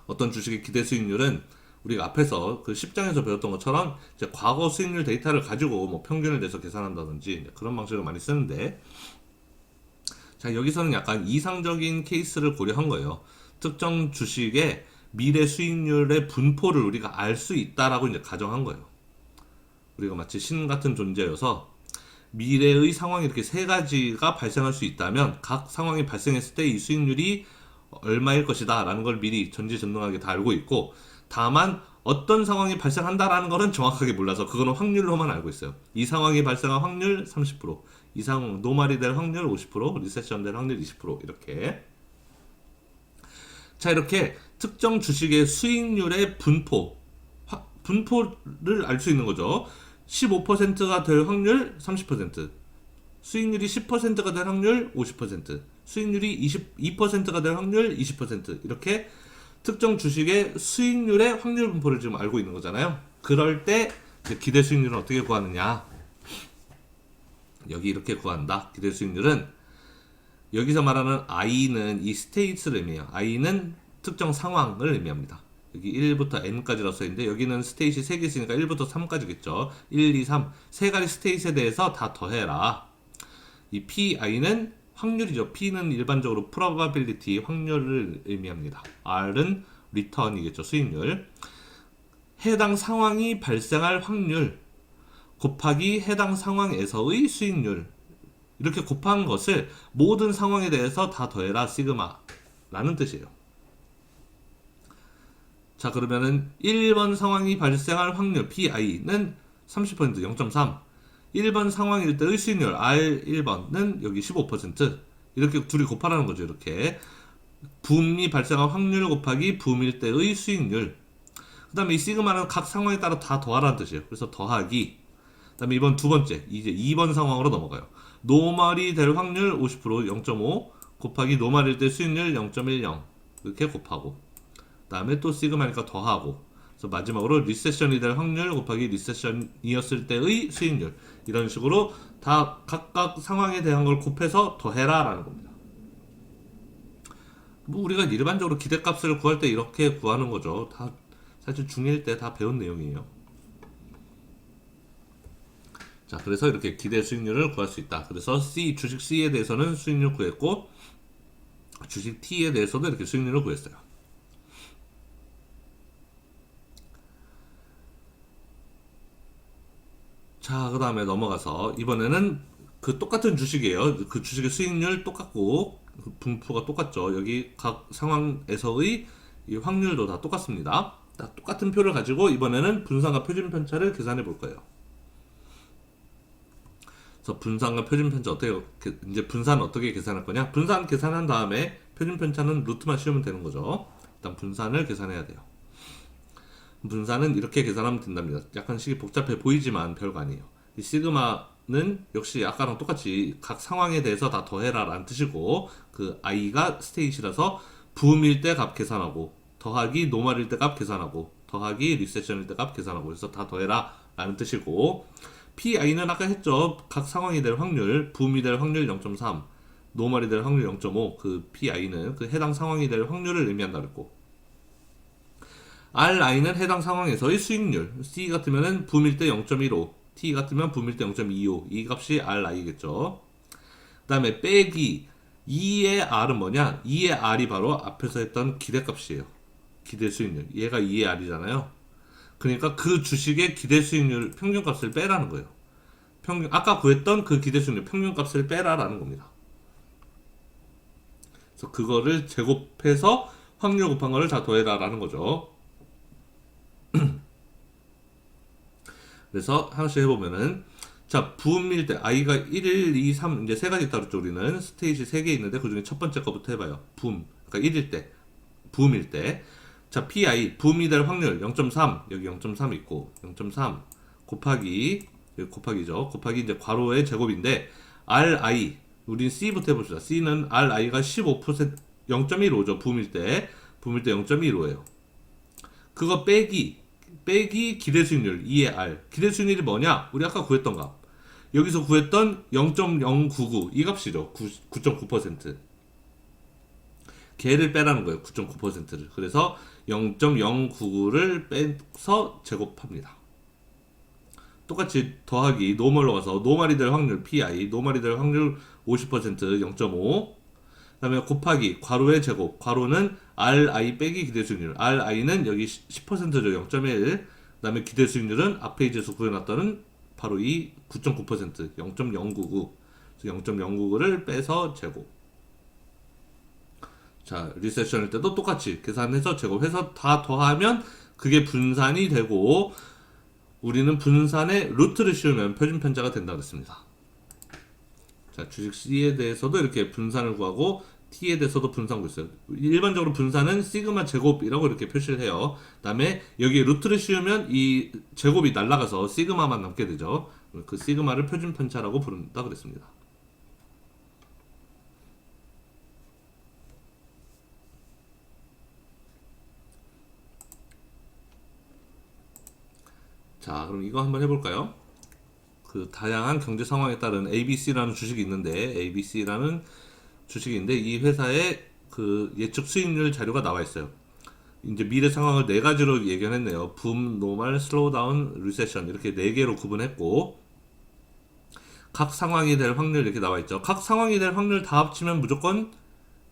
어떤 주식의 기대 수익률은 우리가 앞에서 그 10장에서 배웠던 것처럼 이제 과거 수익률 데이터를 가지고 뭐 평균을 내서 계산한다든지 그런 방식을 많이 쓰는데, 자, 여기서는 약간 이상적인 케이스를 고려한 거예요. 특정 주식의 미래 수익률의 분포를 우리가 알 수 있다라고 이제 가정한 거예요. 우리가 마치 신 같은 존재여서 미래의 상황이 이렇게 세 가지가 발생할 수 있다면, 각 상황이 발생했을 때 이 수익률이 얼마일 것이다 라는 걸 미리 전지전능하게 다 알고 있고, 다만 어떤 상황이 발생한다라는 거는 정확하게 몰라서 그거는 확률로만 알고 있어요. 이 상황이 발생할 확률 30%, 이 상황 노말이 될 확률 50%, 리세션 될 확률 20% 이렇게. 자, 이렇게 특정 주식의 수익률의 분포를 알 수 있는 거죠. 15%가 될 확률 30%, 수익률이 10%가 될 확률 50%, 수익률이 22%가 될 확률 20%, 이렇게 특정 주식의 수익률의 확률 분포를 지금 알고 있는 거잖아요. 그럴 때 기대 수익률은 어떻게 구하느냐? 여기 이렇게 구한다. 기대 수익률은 여기서 말하는 I는 이 스테이트를 의미해요. I는 특정 상황을 의미합니다. 여기 1부터 n까지라고 써있는데, 여기는 스테이트 3개 있으니까 1부터 3까지겠죠. 1, 2, 3 세 가지 스테이트에 대해서 다 더해라. 이 PI는 확률이죠. P는 일반적으로 probability, 확률을 의미합니다. R은 return이겠죠. 수익률. 해당 상황이 발생할 확률 곱하기 해당 상황에서의 수익률, 이렇게 곱한 것을 모든 상황에 대해서 다 더해라 시그마라는 뜻이에요. 자, 그러면은 1번 상황이 발생할 확률 PI는 30%, 0.3. 1번 상황일 때의 수익률 R1번은 여기 15%. 이렇게 둘이 곱하라는 거죠. 이렇게 붐이 발생할 확률 곱하기 붐일 때의 수익률. 그 다음에 이 시그마는 각 상황에 따라 다 더하라는 뜻이에요. 그래서 더하기. 그 다음에 이번 두 번째, 이제 2번 상황으로 넘어가요. 노멀이 될 확률 50%, 0.5 곱하기 노멀일 때 수익률 0.10 이렇게 곱하고, 그 다음에 또 시그마니까 더하고, 그래서 마지막으로 리세션이 될 확률 곱하기 리세션이었을 때의 수익률, 이런 식으로 다 각각 상황에 대한 걸 곱해서 더해라 라는 겁니다. 뭐 우리가 일반적으로 기대값을 구할 때 이렇게 구하는 거죠. 다 사실 중1 때 다 배운 내용이에요. 자, 그래서 이렇게 기대 수익률을 구할 수 있다. 그래서 주식 C에 대해서는 수익률 구했고, 주식 T에 대해서도 이렇게 수익률을 구했어요. 자, 그 다음에 넘어가서 이번에는 그 똑같은 주식이에요. 그 주식의 수익률 똑같고 그 분포가 똑같죠. 여기 각 상황에서의 이 확률도 다 똑같습니다. 다 똑같은 표를 가지고 이번에는 분산과 표준 편차를 계산해 볼 거예요. 그래서 분산과 표준 편차 어떻게 이제 분산 어떻게 계산할 거냐? 분산 계산한 다음에 표준 편차는 루트만 씌우면 되는 거죠. 일단 분산을 계산해야 돼요. 분산은 이렇게 계산하면 된답니다. 약간 식이 복잡해 보이지만 별거 아니에요. 이 시그마는 역시 아까랑 똑같이 각 상황에 대해서 다 더해라 라는 뜻이고, 그 i가 스테이시라서 붐일 때 값 계산하고, 더하기 노멀일 때 값 계산하고, 더하기 리세션일 때 값 계산하고, 그래서 다 더해라 라는 뜻이고, pi는 아까 했죠. 각 상황이 될 확률, 붐이 될 확률 0.3, 노멀이 될 확률 0.5, 그 pi는 그 해당 상황이 될 확률을 의미한다 그랬고, RI는 해당 상황에서의 수익률. C 같으면은 붐일 때 0.15, T 같으면 붐일 때 0.25. 이 값이 RI겠죠. 그 다음에 빼기 2의 R은 뭐냐? 2의 R이 바로 앞에서 했던 기대값이에요. 기대 수익률. 얘가 2의 R이잖아요. 그러니까 그 주식의 기대 수익률 평균값을 빼라는 거예요. 아까 구했던 그 기대 수익률 평균값을 빼라라는 겁니다. 그래서 그거를 제곱해서 확률 곱한 거를 다 더해라라는 거죠. 그래서 하나씩 해보면은, 자, 붐일 때 i가 1, 2, 3 이제 세 가지 있다 그랬죠. 우리는 스테이지 3개 있는데 그 중에 첫 번째 거부터 해봐요. 붐, 그러니까 1일 때, 붐일 때. 자, pi 붐이 될 확률 0.3, 여기 0.3 있고 0.3 곱하기, 여기 곱하기죠. 곱하기 이제 괄호의 제곱인데 ri, 우린 c부터 해봅시다. c는 ri가 15%, 0.15죠. 붐일 때 0.15예요. 그거 빼기 기대 수익률 2의 R. 기대 수익률이 뭐냐? 우리 아까 구했던 값. 여기서 구했던 0.099 이 값이죠. 9.9%. 걔를 빼라는 거예요. 9.9%를. 그래서 0.099를 빼서 제곱합니다. 똑같이 더하기 노멀로 가서 노멀이 될 확률 PI, 노멀이 될 확률 50% 0.5. 그다음에 곱하기 괄호의 제곱. 괄호는 RI 빼기 기대 수익률. RI는 여기 10%죠. 0.1. 그다음에 기대 수익률은 앞에 이제서 구해놨던 바로 이 9.9% 0.099. 0.099를 빼서 제곱. 자, 리세션일 때도 똑같이 계산해서 제곱해서 다 더하면 그게 분산이 되고, 우리는 분산의 루트를 씌우면 표준 편차가 된다 그랬습니다. 자, 주식 C에 대해서도 이렇게 분산을 구하고 T에 대해서도 분산 구했어요. 일반적으로 분산은 시그마 제곱이라고 이렇게 표시를 해요. 그다음에 여기에 루트를 씌우면 이 제곱이 날아가서 시그마만 남게 되죠. 그 시그마를 표준 편차라고 부른다 그랬습니다. 자, 그럼 이거 한번 해볼까요? 그 다양한 경제 상황에 따른 ABC라는 주식이 있는데, ABC라는 주식인데 이 회사의 그 예측 수익률 자료가 나와 있어요. 이제 미래 상황을 네 가지로 예견했네요. 붐, 노멀, 슬로우다운, 리세션 이렇게 네 개로 구분했고, 각 상황이 될 확률 이렇게 나와 있죠. 각 상황이 될 확률 다 합치면 무조건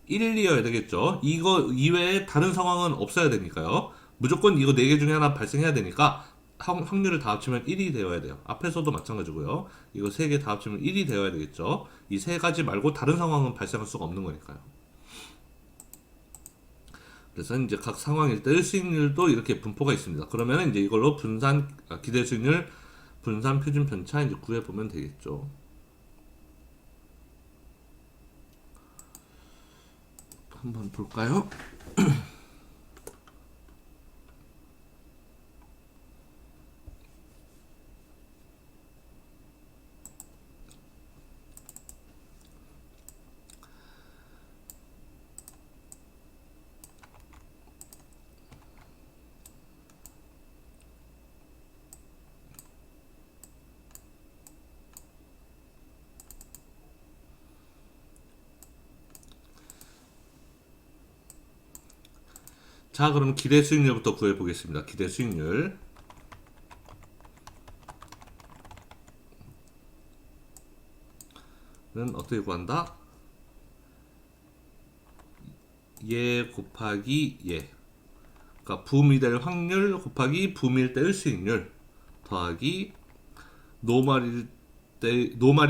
1이어야 되겠죠. 이거 이외에 다른 상황은 없어야 되니까요. 무조건 이거 네 개 중에 하나 발생해야 되니까 확률을 다 합치면 1이 되어야 돼요. 앞에서도 마찬가지고요. 이거 세 개 다 합치면 1이 되어야 되겠죠. 이 세 가지 말고 다른 상황은 발생할 수가 없는 거니까요. 그래서 이제 각 상황일 때 수익률도 이렇게 분포가 있습니다. 그러면 이제 이걸로 기대 수익률, 분산 표준 편차 이제 구해 보면 되겠죠. 한번 볼까요? 자, 그럼 기대 수익률부터 구해 보겠습니다. 기대 수익률. 는 어떻게 구한다? 얘 곱하기 얘. 그러니까 붐이 될 확률 곱하기 붐일 때의 수익률 더하기 노말이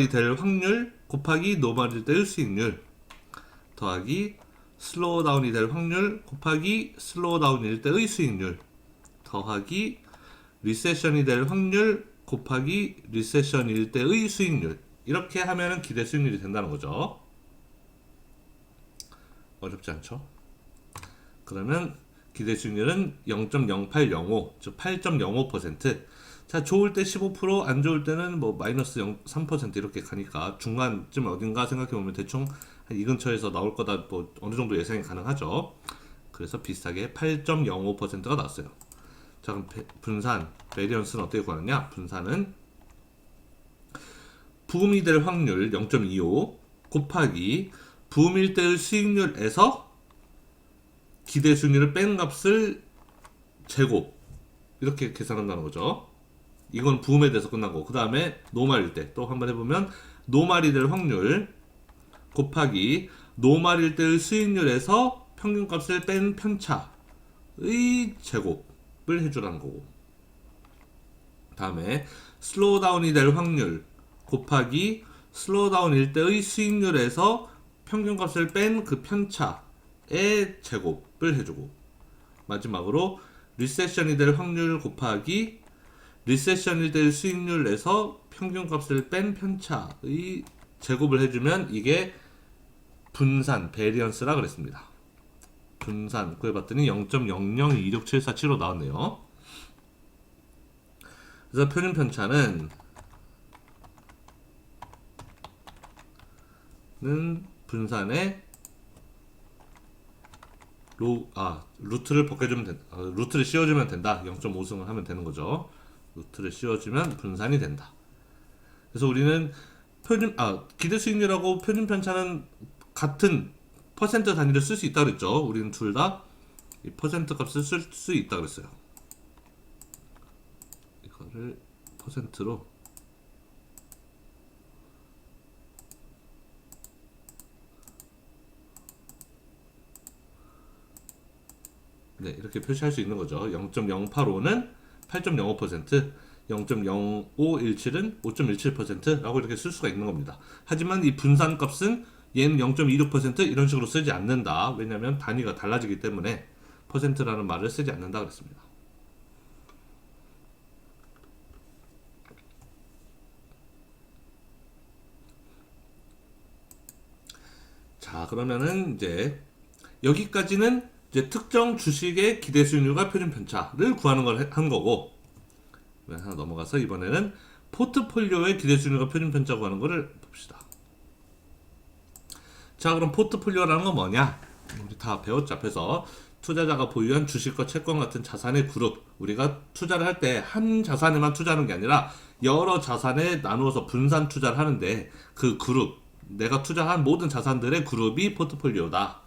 될 확률 곱하기 노말이 될 수익률 더하기 슬로우 다운이 될 확률 곱하기 슬로우 다운일 때의 수익률 더하기 리세션이 될 확률 곱하기 리세션일 때의 수익률. 이렇게 하면은 기대 수익률이 된다는 거죠. 어렵지 않죠? 그러면 기대 수익률은 0.0805, 즉 8.05%. 자, 좋을 때 15%, 안 좋을 때는 뭐 마이너스 3% 이렇게 가니까 중간쯤 어딘가 생각해 보면 대충 한 이 근처에서 나올 거다 뭐 어느 정도 예상이 가능하죠. 그래서 비슷하게 8.05%가 나왔어요. 자, 그럼 분산, 베리언스는 어떻게 구하느냐? 분산은 부음이 될 확률 0.25 곱하기 부음일 때의 수익률에서 기대 수익률을 뺀 값을 제곱 이렇게 계산한다는 거죠. 이건 부음에 대해서 끝난 거고 그 다음에 노말일 때 또 한번 해보면 노말이 될 확률 곱하기 노말일 때의 수익률에서 평균값을 뺀 편차의 제곱을 해주라는 거고 다음에 슬로우 다운이 될 확률 곱하기 슬로우 다운일 때의 수익률에서 평균값을 뺀 그 편차의 제곱을 해주고 마지막으로 리세션이 될 확률 곱하기 리세션이 될 수익률에서 평균값을 뺀 편차의 제곱을 해주면 이게 분산, 베리언스라 그랬습니다. 분산 구해봤더니 0.00267475 나왔네요. 그래서 표준 편차는 분산의 루트를 벗겨주면 된다. 루트를 씌워주면 된다. 0.5승을 하면 되는 거죠. 루트를 씌워주면 분산이 된다. 그래서 우리는 기대 수익률하고 표준 편차는 같은 퍼센트 단위를 쓸 수 있다 그랬죠. 우리는 둘 다 이 퍼센트 값을 쓸 수 있다 그랬어요. 이거를 퍼센트로 네, 이렇게 표시할 수 있는 거죠. 0.085는 8.05%, 0.0517은 5.17%라고 이렇게 쓸 수가 있는 겁니다. 하지만 이 분산 값은 얘는 0.26% 이런 식으로 쓰지 않는다. 왜냐하면 단위가 달라지기 때문에 퍼센트라는 말을 쓰지 않는다 그랬습니다. 자, 그러면은 이제 여기까지는 이제 특정 주식의 기대 수익률과 표준 편차를 구하는 걸 한 거고 하나 넘어가서 이번에는 포트폴리오의 기대 수익률과 표준 편차 구하는 거를 봅시다. 자, 그럼 포트폴리오라는 건 뭐냐? 우리 다 배웠죠. 앞에서 투자자가 보유한 주식과 채권 같은 자산의 그룹. 우리가 투자를 할 때 한 자산에만 투자하는 게 아니라 여러 자산에 나누어서 분산 투자를 하는데 그 그룹, 내가 투자한 모든 자산들의 그룹이 포트폴리오다.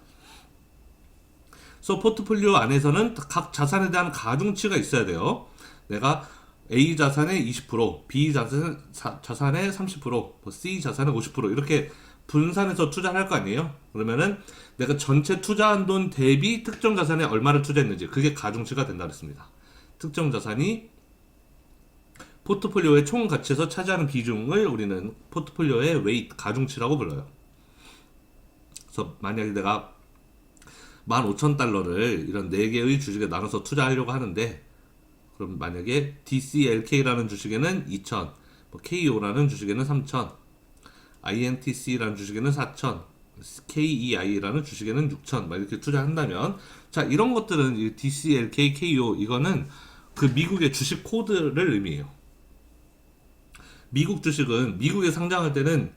그래서 포트폴리오 안에서는 각 자산에 대한 가중치가 있어야 돼요. 내가 A 자산의 20%, B 자산의 30%, 뭐 C 자산의 50% 이렇게 분산해서 투자를 할 거 아니에요? 그러면은 내가 전체 투자한 돈 대비 특정 자산에 얼마를 투자했는지 그게 가중치가 된다 그랬습니다. 특정 자산이 포트폴리오의 총 가치에서 차지하는 비중을 우리는 포트폴리오의 웨이트, 가중치라고 불러요. 그래서 만약에 내가 15,000달러를 이런 4개의 주식에 나눠서 투자하려고 하는데 그럼 만약에 DCLK라는 주식에는 2,000, 뭐 KO라는 주식에는 3,000, INTC라는 주식에는 4,000, KEI라는 주식에는 6,000 막 이렇게 투자한다면 자, 이런 것들은 이 DCLK, KO 이거는 그 미국의 주식 코드를 의미해요. 미국 주식은 미국에 상장할 때는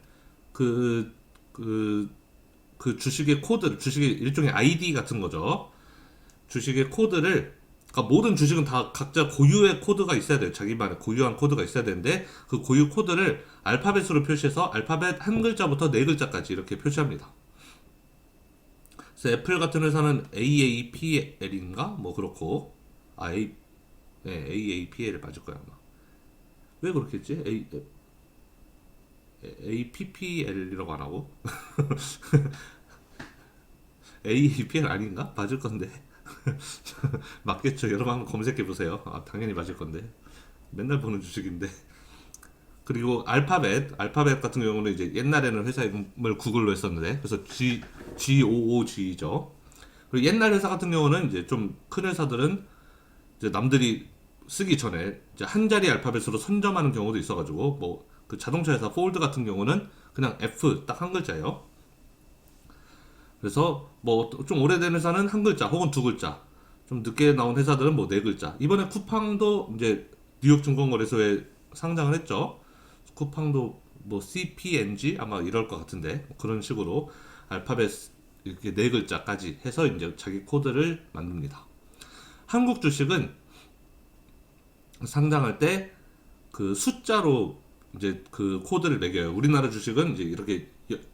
그 주식의 코드를, 주식의 일종의 ID 같은 거죠. 주식의 코드를, 그러니까 모든 주식은 다 각자 고유의 코드가 있어야 돼요. 자기만의 고유한 코드가 있어야 되는데 그 고유 코드를 알파벳으로 표시해서 알파벳 한 글자부터 네 글자까지 이렇게 표시합니다. 그래서 애플 같은 회사는 AAPL인가? 뭐 그렇고 AAPL 맞을 거야 아마. 왜 그렇게 했지? APPL이라고 안 하고? APL 아닌가? 맞을 건데. 맞겠죠. 여러분 한번 검색해 보세요. 당연히 맞을 건데. 맨날 보는 주식인데. 그리고 알파벳 같은 경우는 이제 옛날에는 회사 이름을 구글로 했었는데, 그래서 GOOG죠. 그리고 옛날 회사 같은 경우는 이제 좀 큰 회사들은 이제 남들이 쓰기 전에 이제 한 자리 알파벳으로 선점하는 경우도 있어가지고, 뭐 그 자동차 회사 포드 같은 경우는 그냥 F 딱 한 글자예요. 그래서 뭐 좀 오래된 회사는 한 글자 혹은 두 글자, 좀 늦게 나온 회사들은 뭐 네 글자. 이번에 쿠팡도 이제 뉴욕 증권거래소에 상장을 했죠. 쿠팡도 뭐 CPNG 아마 이럴 것 같은데, 그런 식으로 알파벳 이렇게 네 글자까지 해서 이제 자기 코드를 만듭니다. 한국 주식은 상장할 때 그 숫자로 이제 그 코드를 매겨요. 우리나라 주식은 이제 이렇게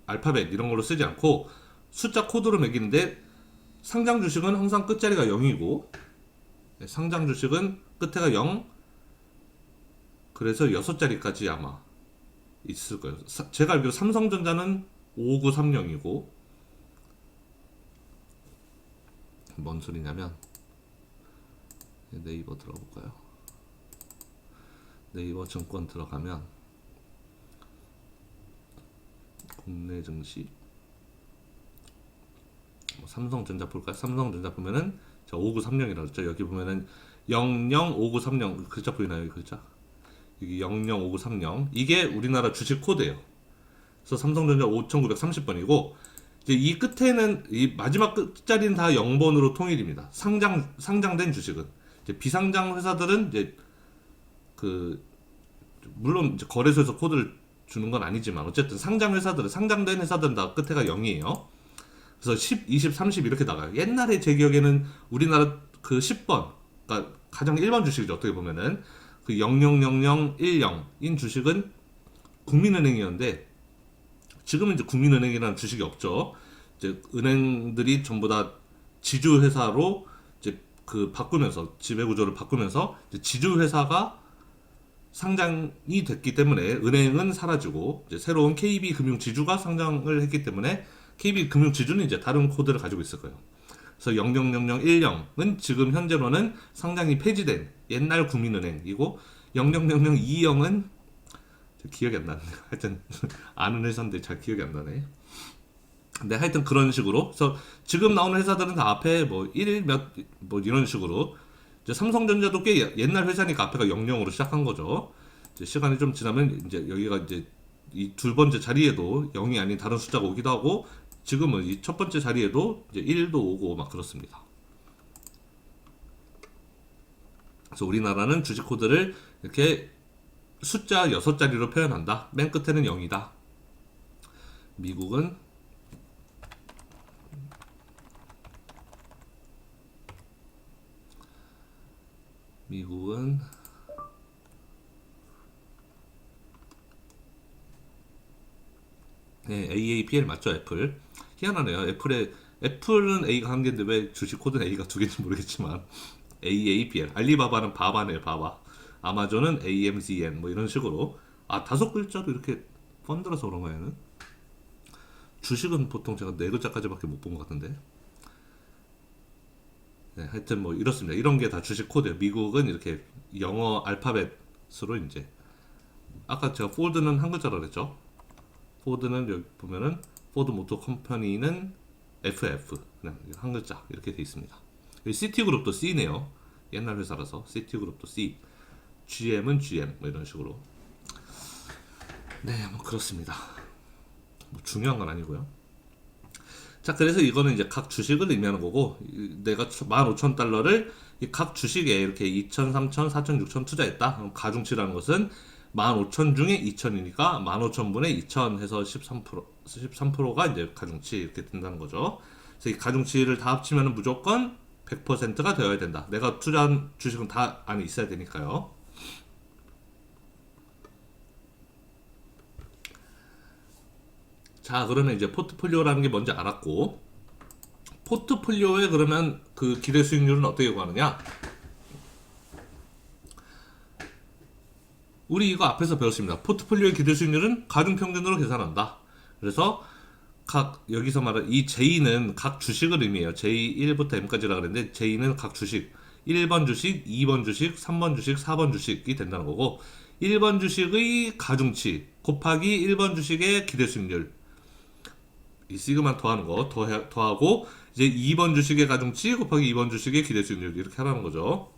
알파벳 이런 걸로 쓰지 않고 숫자 코드로 매기는데, 상장 주식은 항상 끝자리가 0이고 상장 주식은 끝에가 0, 그래서 6자리까지 아마 있을 거예요. 제가 알기로 삼성전자는 5930이고, 뭔 소리냐면 네이버 들어볼까요? 네이버 증권 들어가면 국내 증시 뭐 삼성전자 볼까요? 삼성전자 보면은 5930이라고 했죠. 여기 보면은 005930 글자 보이나요? 이 글자. 여기 005930 이게 우리나라 주식 코드예요. 그래서 삼성전자 5930번이고, 이제 이 끝에는 이 마지막 끝자리는 다 0번으로 통일입니다. 상장된 주식은. 이제 비상장 회사들은 이제 그 물론 이제 거래소에서 코드를 주는 건 아니지만 어쨌든 상장 회사들은, 상장된 회사들은 다 끝에가 0이에요. 그래서 10, 20, 30 이렇게 나가요. 옛날에 제 기억에는 우리나라 그 10번, 그러니까 가장 1번 주식이죠. 어떻게 보면은 그 000010인 주식은 국민은행이었는데, 지금은 이제 국민은행이라는 주식이 없죠. 이제 은행들이 전부 다 지주 회사로 이제 그 바꾸면서, 지배 구조를 바꾸면서 이제 지주 회사가 상장이 됐기 때문에 은행은 사라지고 이제 새로운 KB금융지주가 상장을 했기 때문에 KB금융지주는 이제 다른 코드를 가지고 있을 거예요. 그래서 000010은 지금 현재로는 상장이 폐지된 옛날 국민은행이고, 000020은 기억이 안 나네요. 하여튼 아는 회사인데 잘 기억이 안 나네. 근데 하여튼 그런 식으로, 그래서 지금 나오는 회사들은 다 앞에 뭐 1, 뭐 이런 식으로, 이제 삼성전자도 꽤 옛날 회사니까 앞에가 00으로 시작한 거죠. 이제 시간이 좀 지나면 이제 여기가 이제 이 두 번째 자리에도 0이 아닌 다른 숫자가 오기도 하고, 지금은 이 첫 번째 자리에도 이제 1도 오고 막 그렇습니다. 그래서 우리나라는 주식 코드를 이렇게 숫자 6자리로 표현한다. 맨 끝에는 0이다. 미국은 네, AAPL 맞죠? 애플. 희한하네요. 애플은 A가 한 개인데 왜 주식 코드는 A가 두 개인지 모르겠지만 AAPL. 알리바바는 바바네요, 바바. 아마존은 AMZN 뭐 이런 식으로. 아, 5글자로 이렇게 펀들어서 그런 거에는. 주식은 보통 제가 4글자까지밖에 못 본 것 같은데. 네, 하여튼 뭐 이렇습니다. 이런 게 다 주식 코드예요. 미국은 이렇게 영어 알파벳으로 이제, 아까 제가 포드는 한 글자라고 그랬죠. 포드는 여기 보면은 포드 모터 컴퍼니는 FF 그냥 한 글자 이렇게 돼 있습니다. 시티그룹도 C네요. 옛날 회사라서 시티그룹도 C. GM은 GM 뭐 이런 식으로. 네, 뭐 그렇습니다. 뭐 중요한 건 아니고요. 자, 그래서 이거는 이제 각 주식을 의미하는 거고, 내가 15,000달러를 각 주식에 이렇게 2,000, 3,000, 4,000, 6,000 투자했다. 그럼 가중치라는 것은 15,000 중에 2,000이니까 15,000분의 2,000 해서 13%가 이제 가중치 이렇게 된다는 거죠. 그래서 이 가중치를 다 합치면 무조건 100%가 되어야 된다. 내가 투자한 주식은 다 안에 있어야 되니까요. 자, 그러면 이제 포트폴리오라는 게 뭔지 알았고, 포트폴리오에 그러면 그 기대 수익률은 어떻게 구하느냐? 우리 이거 앞에서 배웠습니다. 포트폴리오의 기대 수익률은 가중평균으로 계산한다. 그래서 여기서 말한 이 J는 각 주식을 의미해요. J1부터 M까지라 그랬는데, J는 각 주식, 1번 주식, 2번 주식, 3번 주식, 4번 주식이 된다는 거고, 1번 주식의 가중치 곱하기 1번 주식의 기대 수익률. 이 시그마 더하는 거 더하고 이제 2번 주식의 가중치 곱하기 2번 주식의 기대 수익률 이렇게 하라는 거죠.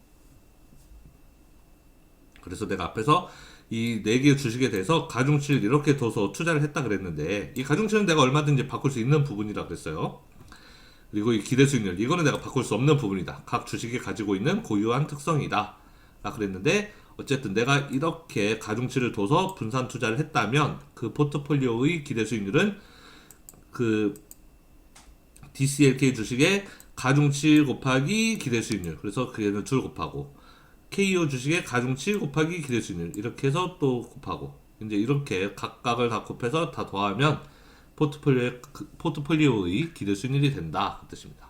그래서 내가 앞에서 이 4개의 주식에 대해서 가중치를 이렇게 둬서 투자를 했다 그랬는데 이 가중치는 내가 얼마든지 바꿀 수 있는 부분이라 그랬어요. 그리고 이 기대 수익률 이거는 내가 바꿀 수 없는 부분이다. 각 주식이 가지고 있는 고유한 특성이다. 라 그랬는데 어쨌든 내가 이렇게 가중치를 둬서 분산 투자를 했다면 그 포트폴리오의 기대 수익률은 그 DCLK 주식의 가중치 곱하기 기대 수익률 그래서 그게는 둘 곱하고 KO 주식의 가중치 곱하기 기대 수익률 이렇게 해서 또 곱하고 이제 이렇게 각각을 다 곱해서 다 더하면 포트폴리오의 기대 수익률이 된다 그 뜻입니다.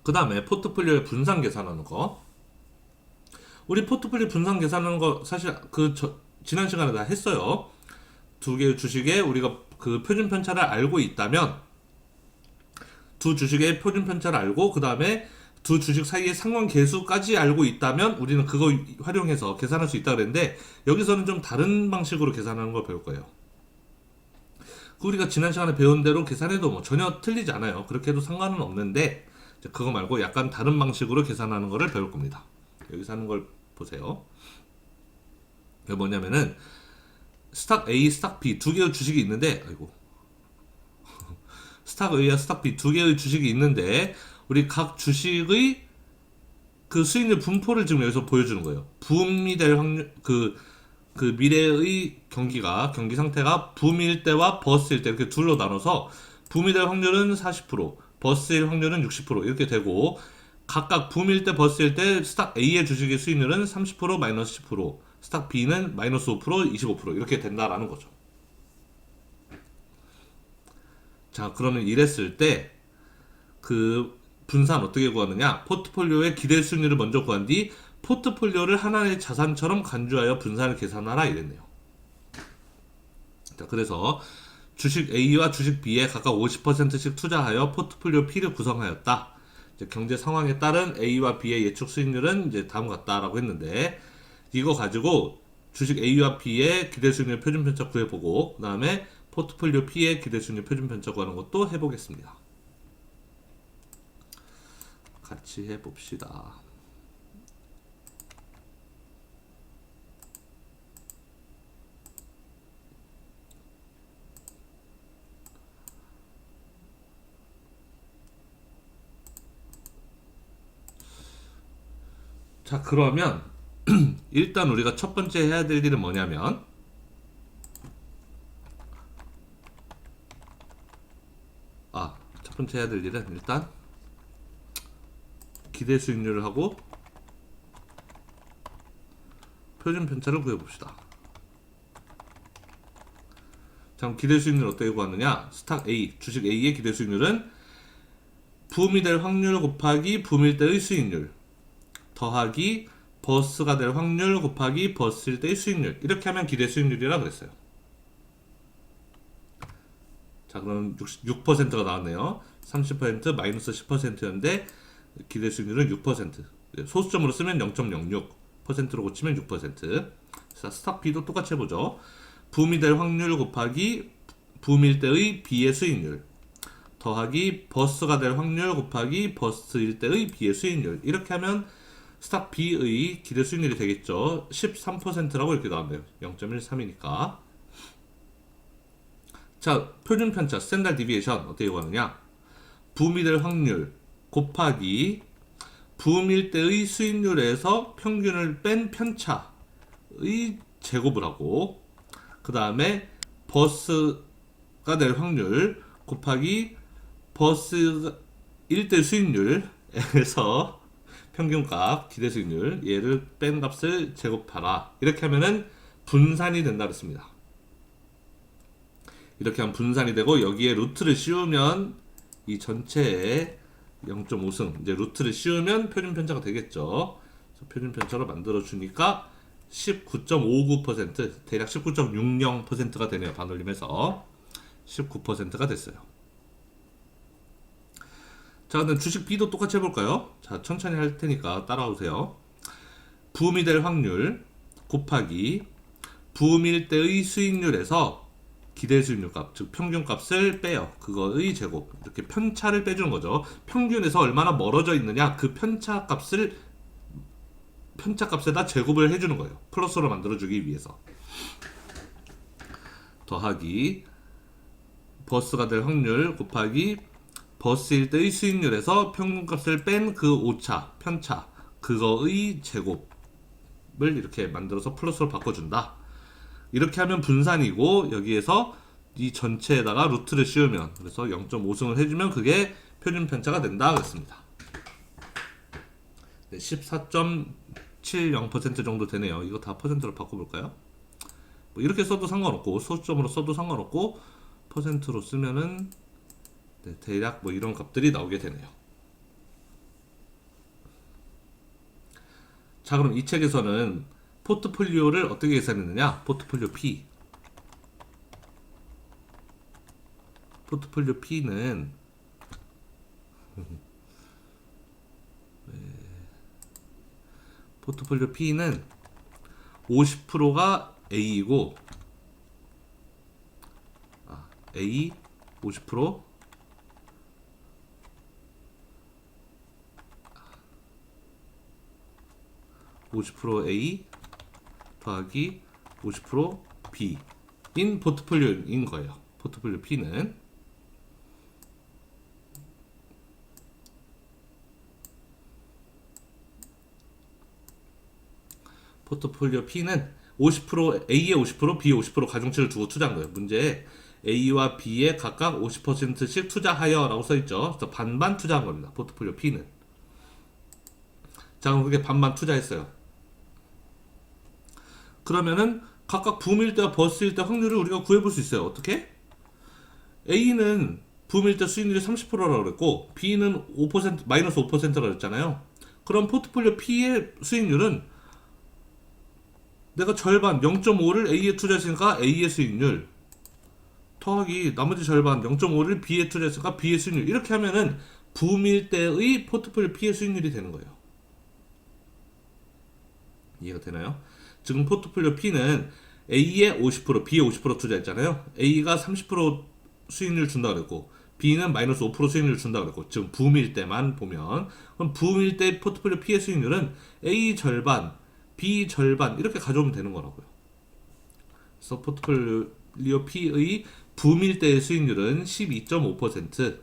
그 다음에 포트폴리오의 분산 계산하는 거. 우리 포트폴리오 분산 계산하는 거 사실 지난 시간에 다 했어요. 두 개의 주식에 우리가 그 표준 편차를 알고 있다면 두 주식의 표준 편차를 알고 그 다음에 두 주식 사이의 상관 계수까지 알고 있다면 우리는 그거 활용해서 계산할 수 있다 그랬는데 여기서는 좀 다른 방식으로 계산하는 걸 배울 거예요. 우리가 지난 시간에 배운 대로 계산해도 뭐 전혀 틀리지 않아요. 그렇게 해도 상관은 없는데 그거 말고 약간 다른 방식으로 계산하는 거를 배울 겁니다. 여기서 하는 걸 보세요. 이게 뭐냐면은 스탁 A, 스탁 B 두 개의 주식이 있는데 스탁 A와 스탁 B 두 개의 주식이 있는데 우리 각 주식의 그 수익률 분포를 지금 여기서 보여주는 거예요. 붐이 될 확률 그 미래의 경기 상태가 붐일 때와 버스일 때 이렇게 둘로 나눠서 붐이 될 확률은 40%, 버스일 확률은 60% 이렇게 되고 각각 붐일 때 버스일 때 스탁 A의 주식의 수익률은 30% 마이너스 10%, 스탁 B는 마이너스 5%, 25% 이렇게 된다라는 거죠. 자, 그러면 이랬을 때 그 분산 어떻게 구하느냐? 포트폴리오의 기대 수익률을 먼저 구한 뒤 포트폴리오를 하나의 자산처럼 간주하여 분산을 계산하라 이랬네요. 자, 그래서 주식 A와 주식 B에 각각 50%씩 투자하여 포트폴리오 P를 구성하였다. 이제 경제 상황에 따른 A와 B의 예측 수익률은 이제 다음과 같다라고 했는데 이거 가지고 주식 A와 B의 기대 수익률 표준 편차 구해보고 그 다음에 포트폴리오 P의 기대 수익률 표준 편차 구하는 것도 해보겠습니다. 같이 해봅시다. 자, 그러면 일단 우리가 첫 번째 해야 될 일은 뭐냐면 첫 번째 해야 될 일은 일단 기대 수익률을 하고 표준 편차를 구해봅시다. 자, 그럼 기대 수익률 어떻게 구하느냐? 스탁 A, 주식 A의 기대 수익률은 붐이 될 확률 곱하기 붐일 때의 수익률 더하기 버스가 될 확률 곱하기 버스일 때의 수익률 이렇게 하면 기대 수익률이라 그랬어요. 자, 그럼 6%가 나왔네요. 30% 마이너스 10%였는데 기대 수익률은 6%. 소수점으로 쓰면 0.06%로 고치면 6%. 자, 스탁 B도 똑같이 해보죠. 붐이 될 확률 곱하기 붐일 때의 B의 수익률 더하기 버스가 될 확률 곱하기 버스일 때의 B의 수익률 이렇게 하면 스탁 B의 기대 수익률이 되겠죠. 13%라고 이렇게 나왔네요. 0.13이니까. 자, 표준 편차, 스탠다드 디비에이션 어떻게 구하느냐? 붐이 될 확률 곱하기 붐일 때의 수익률에서 평균을 뺀 편차의 제곱을 하고 그 다음에 버스가 될 확률 곱하기 버스일 때 수익률에서 평균값 기대 수익률 얘를 뺀 값을 제곱하라. 이렇게 하면은 분산이 된다 그랬습니다. 이렇게 하면 분산이 되고 여기에 루트를 씌우면 이 전체에 0.5승 이제 루트를 씌우면 표준 편차가 되겠죠. 표준 편차로 만들어 주니까 19.59% 대략 19.60%가 되네요. 반올림해서 19%가 됐어요. 자, 근데 주식 B도 똑같이 해볼까요? 자, 천천히 할 테니까 따라오세요. 부음이 될 확률 곱하기 부음일 때의 수익률에서 기대 수익률 값, 즉 평균 값을 빼요. 그거의 제곱. 이렇게 편차를 빼주는 거죠. 평균에서 얼마나 멀어져 있느냐, 그 편차 값에다 제곱을 해주는 거예요. 플러스로 만들어주기 위해서. 더하기 버스가 될 확률 곱하기 버스일 때의 수익률에서 평균값을 뺀 그 오차, 편차, 그거의 제곱을 이렇게 만들어서 플러스로 바꿔준다. 이렇게 하면 분산이고, 여기에서 이 전체에다가 루트를 씌우면, 그래서 0.5승을 해주면 그게 표준 편차가 된다 그랬습니다. 네, 14.70% 정도 되네요. 이거 다 퍼센트로 바꿔볼까요? 뭐 이렇게 써도 상관없고, 소수점으로 써도 상관없고, 퍼센트로 쓰면은 네, 대략 뭐 이런 값들이 나오게 되네요. 자, 그럼 이 책에서는 포트폴리오를 어떻게 계산했느냐? 포트폴리오 P는 포트폴리오 P는 50%가 A이고, A 50% 50% A 더하기 50% B인 포트폴리오인 거예요. 포트폴리오 P는 포트폴리오 P는 50% A의 50% B의 50% 가중치를 두고 투자한 거예요. 문제에 A와 B에 각각 50%씩 투자하여 라고 써있죠. 그래서 반반 투자한 겁니다. 포트폴리오 P는. 자, 그럼 그게 반반 투자했어요. 그러면은 각각 붐일 때와 버스일 때 확률을 우리가 구해볼 수 있어요. 어떻게? A는 붐일 때 수익률이 30%라고 그랬고, B는 5%, 마이너스 5%라고 그랬잖아요. 그럼 포트폴리오 P의 수익률은 내가 절반 0.5를 A에 투자했으니까 A의 수익률 더하기 나머지 절반 0.5를 B에 투자했으니까 B의 수익률, 이렇게 하면은 붐일 때의 포트폴리오 P의 수익률이 되는 거예요. 이해가 되나요? 지금 포트폴리오 P는 A에 50%, B에 50% 투자했잖아요. A가 30% 수익률 준다 그랬고, B는 마이너스 5% 수익률 준다 그랬고, 지금 붐일 때만 보면, 그럼 붐일 때 포트폴리오 P의 수익률은 A 절반, B 절반 이렇게 가져오면 되는 거라고요. 그래서 포트폴리오 P의 붐일 때의 수익률은 12.5%.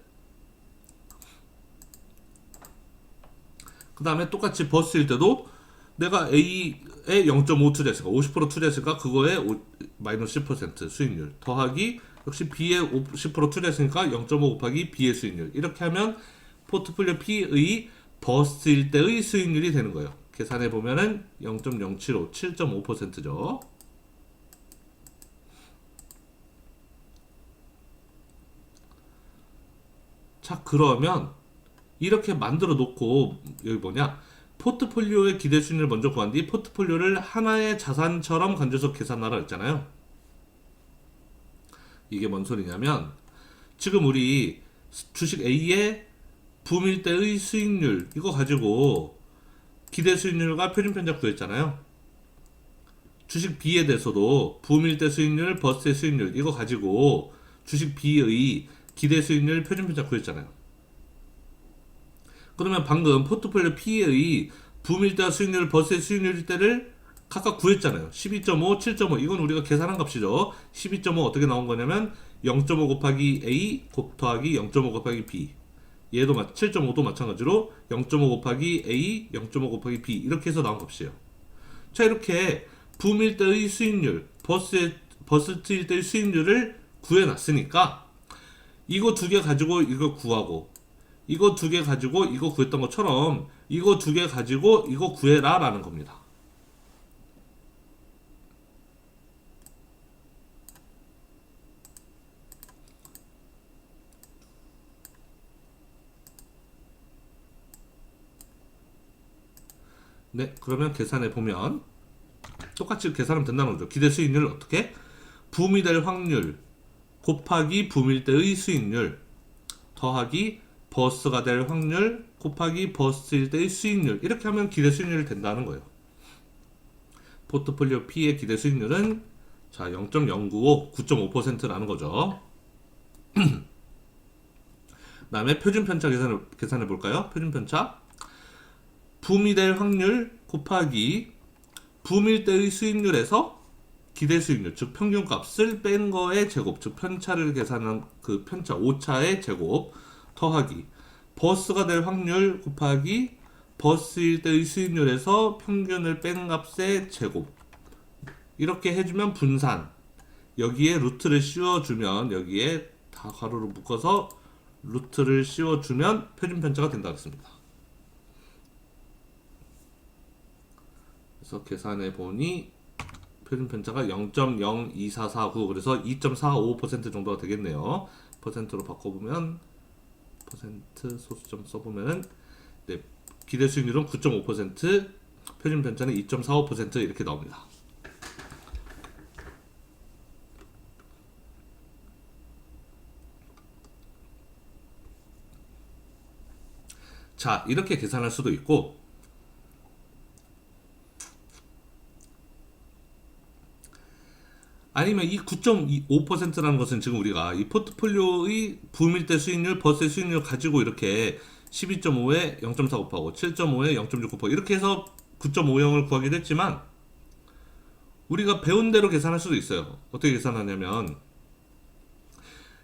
그 다음에 똑같이 버스일 때도 내가 A에 0.5 투자했으니까 50% 투자했으니까 그거에 마이너스 10% 수익률 더하기 역시 B에 50% 투자했으니까 0.5 곱하기 B의 수익률, 이렇게 하면 포트폴리오 P의 버스일 때의 수익률이 되는 거예요. 계산해 보면은 0.075, 7.5%죠. 자, 그러면 이렇게 만들어 놓고, 여기 뭐냐, 포트폴리오의 기대 수익률을 먼저 구한 뒤 포트폴리오를 하나의 자산처럼 건져서 계산하라 했잖아요. 이게 뭔 소리냐면, 지금 우리 주식 A의 붐일 때의 수익률 이거 가지고 기대 수익률과 표준 편차 구했잖아요. 주식 B에 대해서도 붐일 때 수익률, 버스의 수익률 이거 가지고 주식 B의 기대 수익률, 표준 편차 구했잖아요. 그러면 방금 포트폴리오 P의 붐일 때와 수익률, 버스의 수익률일 때를 각각 구했잖아요. 12.5, 7.5 이건 우리가 계산한 값이죠. 12.5 어떻게 나온 거냐면 0.5 곱하기 A 더하기 0.5 곱하기 B, 얘도 7.5도 마찬가지로 0.5 곱하기 A, 0.5 곱하기 B 이렇게 해서 나온 값이에요. 자, 이렇게 붐일 때의 수익률, 버스일 때의 수익률을 구해놨으니까 이거 두 개 가지고 이거 구하고, 이거 두 개 가지고 이거 구했던 것처럼 이거 두 개 가지고 이거 구해라 라는 겁니다. 네, 그러면 계산해 보면 똑같이 계산하면 된다는 거죠. 기대 수익률을 어떻게? 붐이 될 확률 곱하기 붐일 때의 수익률 더하기 버스가 될 확률 곱하기 버스일 때의 수익률, 이렇게 하면 기대 수익률이 된다는 거예요. 포트폴리오 P의 기대 수익률은 자 0.095, 9.5%라는 거죠. 다음에 표준 편차 계산해 볼까요? 표준 편차 붐이 될 확률 곱하기 붐일 때의 수익률에서 기대 수익률, 즉 평균값을 뺀 거의 제곱, 즉 편차를 계산한 그 편차 오차의 제곱 더하기 버스가 될 확률 곱하기 버스일 때의 수익률에서 평균을 뺀 값의 제곱, 이렇게 해주면 분산, 여기에 루트를 씌워주면, 여기에 다 가로로 묶어서 루트를 씌워주면 표준 편차가 된다 그랬습니다. 그래서 계산해 보니 표준 편차가 0.02449, 그래서 2.455% 정도가 되겠네요. 퍼센트로 바꿔보면 퍼센트 소수점 써보면은 네, 기대 수익률은 9.5%, 표준 편차는 2.45% 이렇게 나옵니다. 자, 이렇게 계산할 수도 있고, 아니면 이 9.5%라는 것은 지금 우리가 이 포트폴리오의 붐일대 수익률, 버스의 수익률 가지고 이렇게 12.5에 0.4 곱하고 7.5에 0.6 곱하고 이렇게 해서 9.50을 구하기도 했지만, 우리가 배운 대로 계산할 수도 있어요. 어떻게 계산하냐면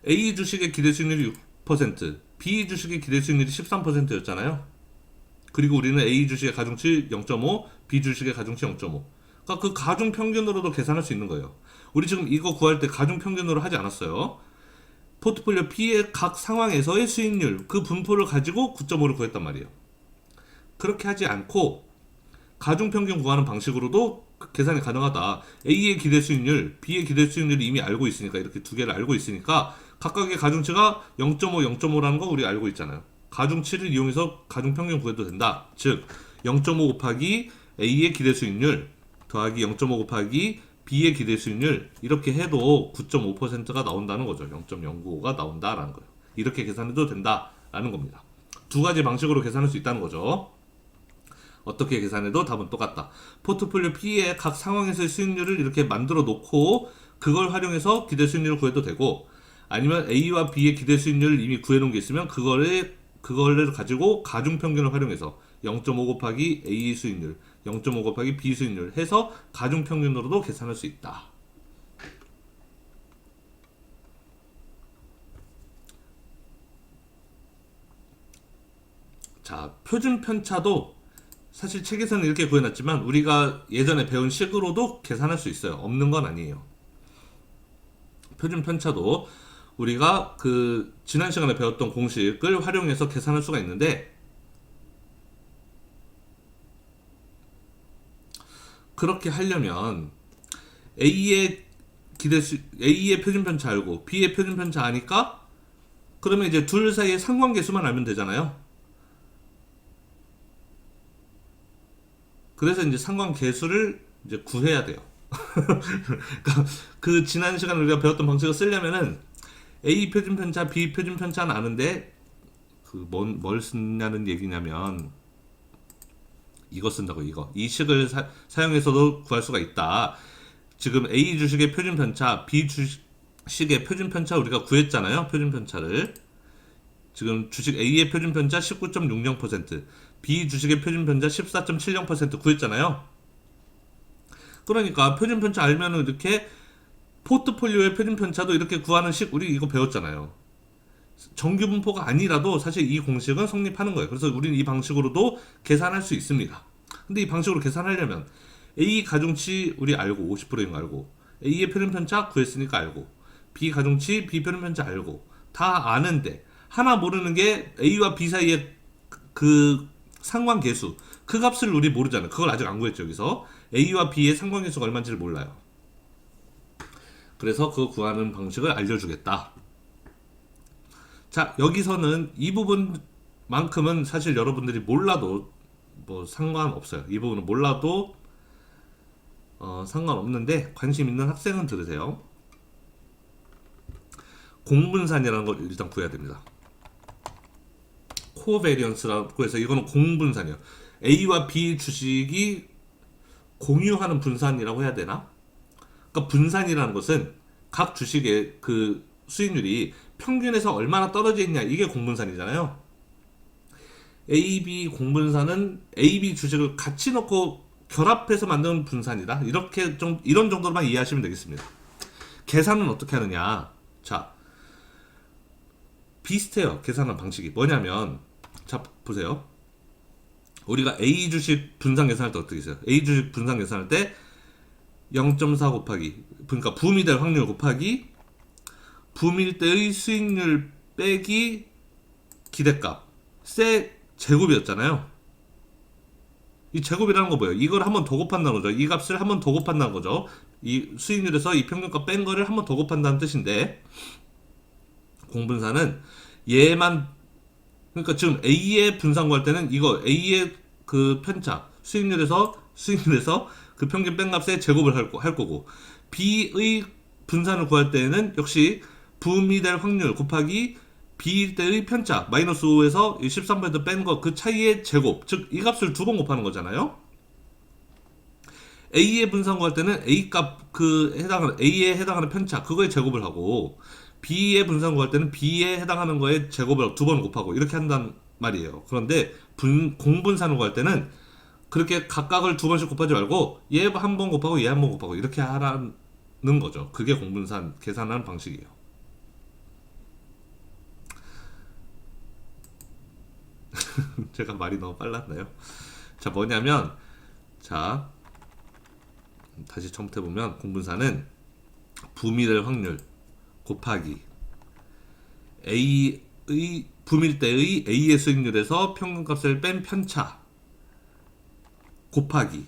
A 주식의 기대 수익률이 6%, B 주식의 기대 수익률이 13%였잖아요. 그리고 우리는 A 주식의 가중치 0.5, B 주식의 가중치 0.5. 그러니까 그 가중 평균으로도 계산할 수 있는 거예요. 우리 지금 이거 구할 때 가중 평균으로 하지 않았어요. 포트폴리오 P의 각 상황에서의 수익률, 그 분포를 가지고 9.5를 구했단 말이에요. 그렇게 하지 않고 가중 평균 구하는 방식으로도 계산이 가능하다. A의 기대 수익률, B의 기대 수익률을 이미 알고 있으니까, 이렇게 두 개를 알고 있으니까 각각의 가중치가 0.5, 0.5라는 거 우리 알고 있잖아요. 가중치를 이용해서 가중 평균 구해도 된다. 즉 0.5 곱하기 A의 기대 수익률 더하기 0.5 곱하기 B의 기대 수익률, 이렇게 해도 9.5%가 나온다는 거죠. 0.095가 나온다라는 거예요. 이렇게 계산해도 된다라는 겁니다. 두 가지 방식으로 계산할 수 있다는 거죠. 어떻게 계산해도 답은 똑같다. 포트폴리오 P의 각 상황에서의 수익률을 이렇게 만들어 놓고 그걸 활용해서 기대 수익률을 구해도 되고, 아니면 A와 B의 기대 수익률을 이미 구해 놓은 게 있으면 그거를 가지고 가중 평균을 활용해서 0.5 곱하기 A 수익률, 0.5 곱하기 B 수익률 해서 가중 평균으로도 계산할 수 있다. 자, 표준 편차도 사실 책에서는 이렇게 구해놨지만 우리가 예전에 배운 식으로도 계산할 수 있어요. 없는 건 아니에요. 표준 편차도 우리가 그 지난 시간에 배웠던 공식을 활용해서 계산할 수가 있는데, 그렇게 하려면 A의 A의 표준 편차 알고 B의 표준 편차 아니까, 그러면 이제 둘 사이의 상관계수만 알면 되잖아요. 그래서 이제 상관계수를 이제 구해야 돼요. 그러니까 그 지난 시간에 우리가 배웠던 방식을 쓰려면은 A 표준 편차, B 표준 편차는 아는데 뭘 쓰냐는 얘기냐면 이거 쓴다고, 이거. 이 식을 사용해서도 구할 수가 있다. 지금 A 주식의 표준 편차, B 주식의 표준 편차 우리가 구했잖아요. 표준 편차를. 지금 주식 A의 표준 편차 19.60%, B 주식의 표준 편차 14.70% 구했잖아요. 그러니까 표준 편차 알면은 이렇게 포트폴리오의 표준 편차도 이렇게 구하는 식, 우리 이거 배웠잖아요. 정규 분포가 아니라도 사실 이 공식은 성립하는 거예요. 그래서 우리는 이 방식으로도 계산할 수 있습니다. 근데 이 방식으로 계산하려면 A 가중치 우리 알고 50%인 거 알고, A의 표준 편차 구했으니까 알고, B 가중치, B 표준 편차 알고 다 아는데 하나 모르는 게 A와 B 사이의 그 상관계수, 그 값을 우리 모르잖아요. 그걸 아직 안 구했죠. 여기서 A와 B의 상관계수가 얼마인지를 몰라요. 그래서 그거 구하는 방식을 알려주겠다. 자, 여기서는 이 부분만큼은 사실 여러분들이 몰라도 뭐 상관없어요. 이 부분은 몰라도 상관없는데, 관심 있는 학생은 들으세요. 공분산이라는 걸 일단 구해야 됩니다. 코베리언스라고 해서 이거는 공분산이에요. A와 B 주식이 공유하는 분산이라고 해야 되나? 그러니까 분산이라는 것은 각 주식의 그 수익률이 평균에서 얼마나 떨어져 있냐, 이게 공분산이잖아요. A, B 공분산은 A, B 주식을 같이 넣고 결합해서 만든 분산이다. 이렇게 좀 이런 정도로만 이해하시면 되겠습니다. 계산은 어떻게 하느냐? 자, 비슷해요. 계산하는 방식이 뭐냐면, 자 보세요. 우리가 A 주식 분산 계산할 때 어떻게 있어요? A 주식 분산 계산할 때 0.4 곱하기, 그러니까 붐이 될 확률 곱하기 붐일 때의 수익률 빼기 기대값 세 제곱이었잖아요. 이 제곱이라는 거 뭐예요? 이걸 한 번 더 곱한다는 거죠. 이 값을 한 번 더 곱한다는 거죠. 이 수익률에서 이 평균값 뺀 거를 한 번 더 곱한다는 뜻인데, 공분산은 얘만, 그러니까 지금 A의 분산 구할 때는 이거 A의 그 편차 수익률에서 그 평균 뺀 값의 제곱을 할 거고, B의 분산을 구할 때는 역시 붐이 될 확률 곱하기 B일 때의 편차 마이너스 5에서 13% 뺀 거 그 차이의 제곱, 즉 이 값을 두 번 곱하는 거잖아요. A의 분산 구할 때는 A 값 그 해당하는 A에 해당하는 편차 그거의 제곱을 하고, B의 분산 구할 때는 B에 해당하는 거의 제곱을 두 번 곱하고 이렇게 한단 말이에요. 그런데 공분산을 구할 때는 그렇게 각각을 두 번씩 곱하지 말고 얘 한 번 곱하고 얘 한 번 곱하고 이렇게 하라는 거죠. 그게 공분산 계산하는 방식이에요. 제가 말이 너무 빨랐나요? 자, 뭐냐면, 자 다시 처음부터 보면, 공분산은 붐이 될 확률 곱하기 A의 붐일 때의 A의 수익률에서 평균값을 뺀 편차 곱하기,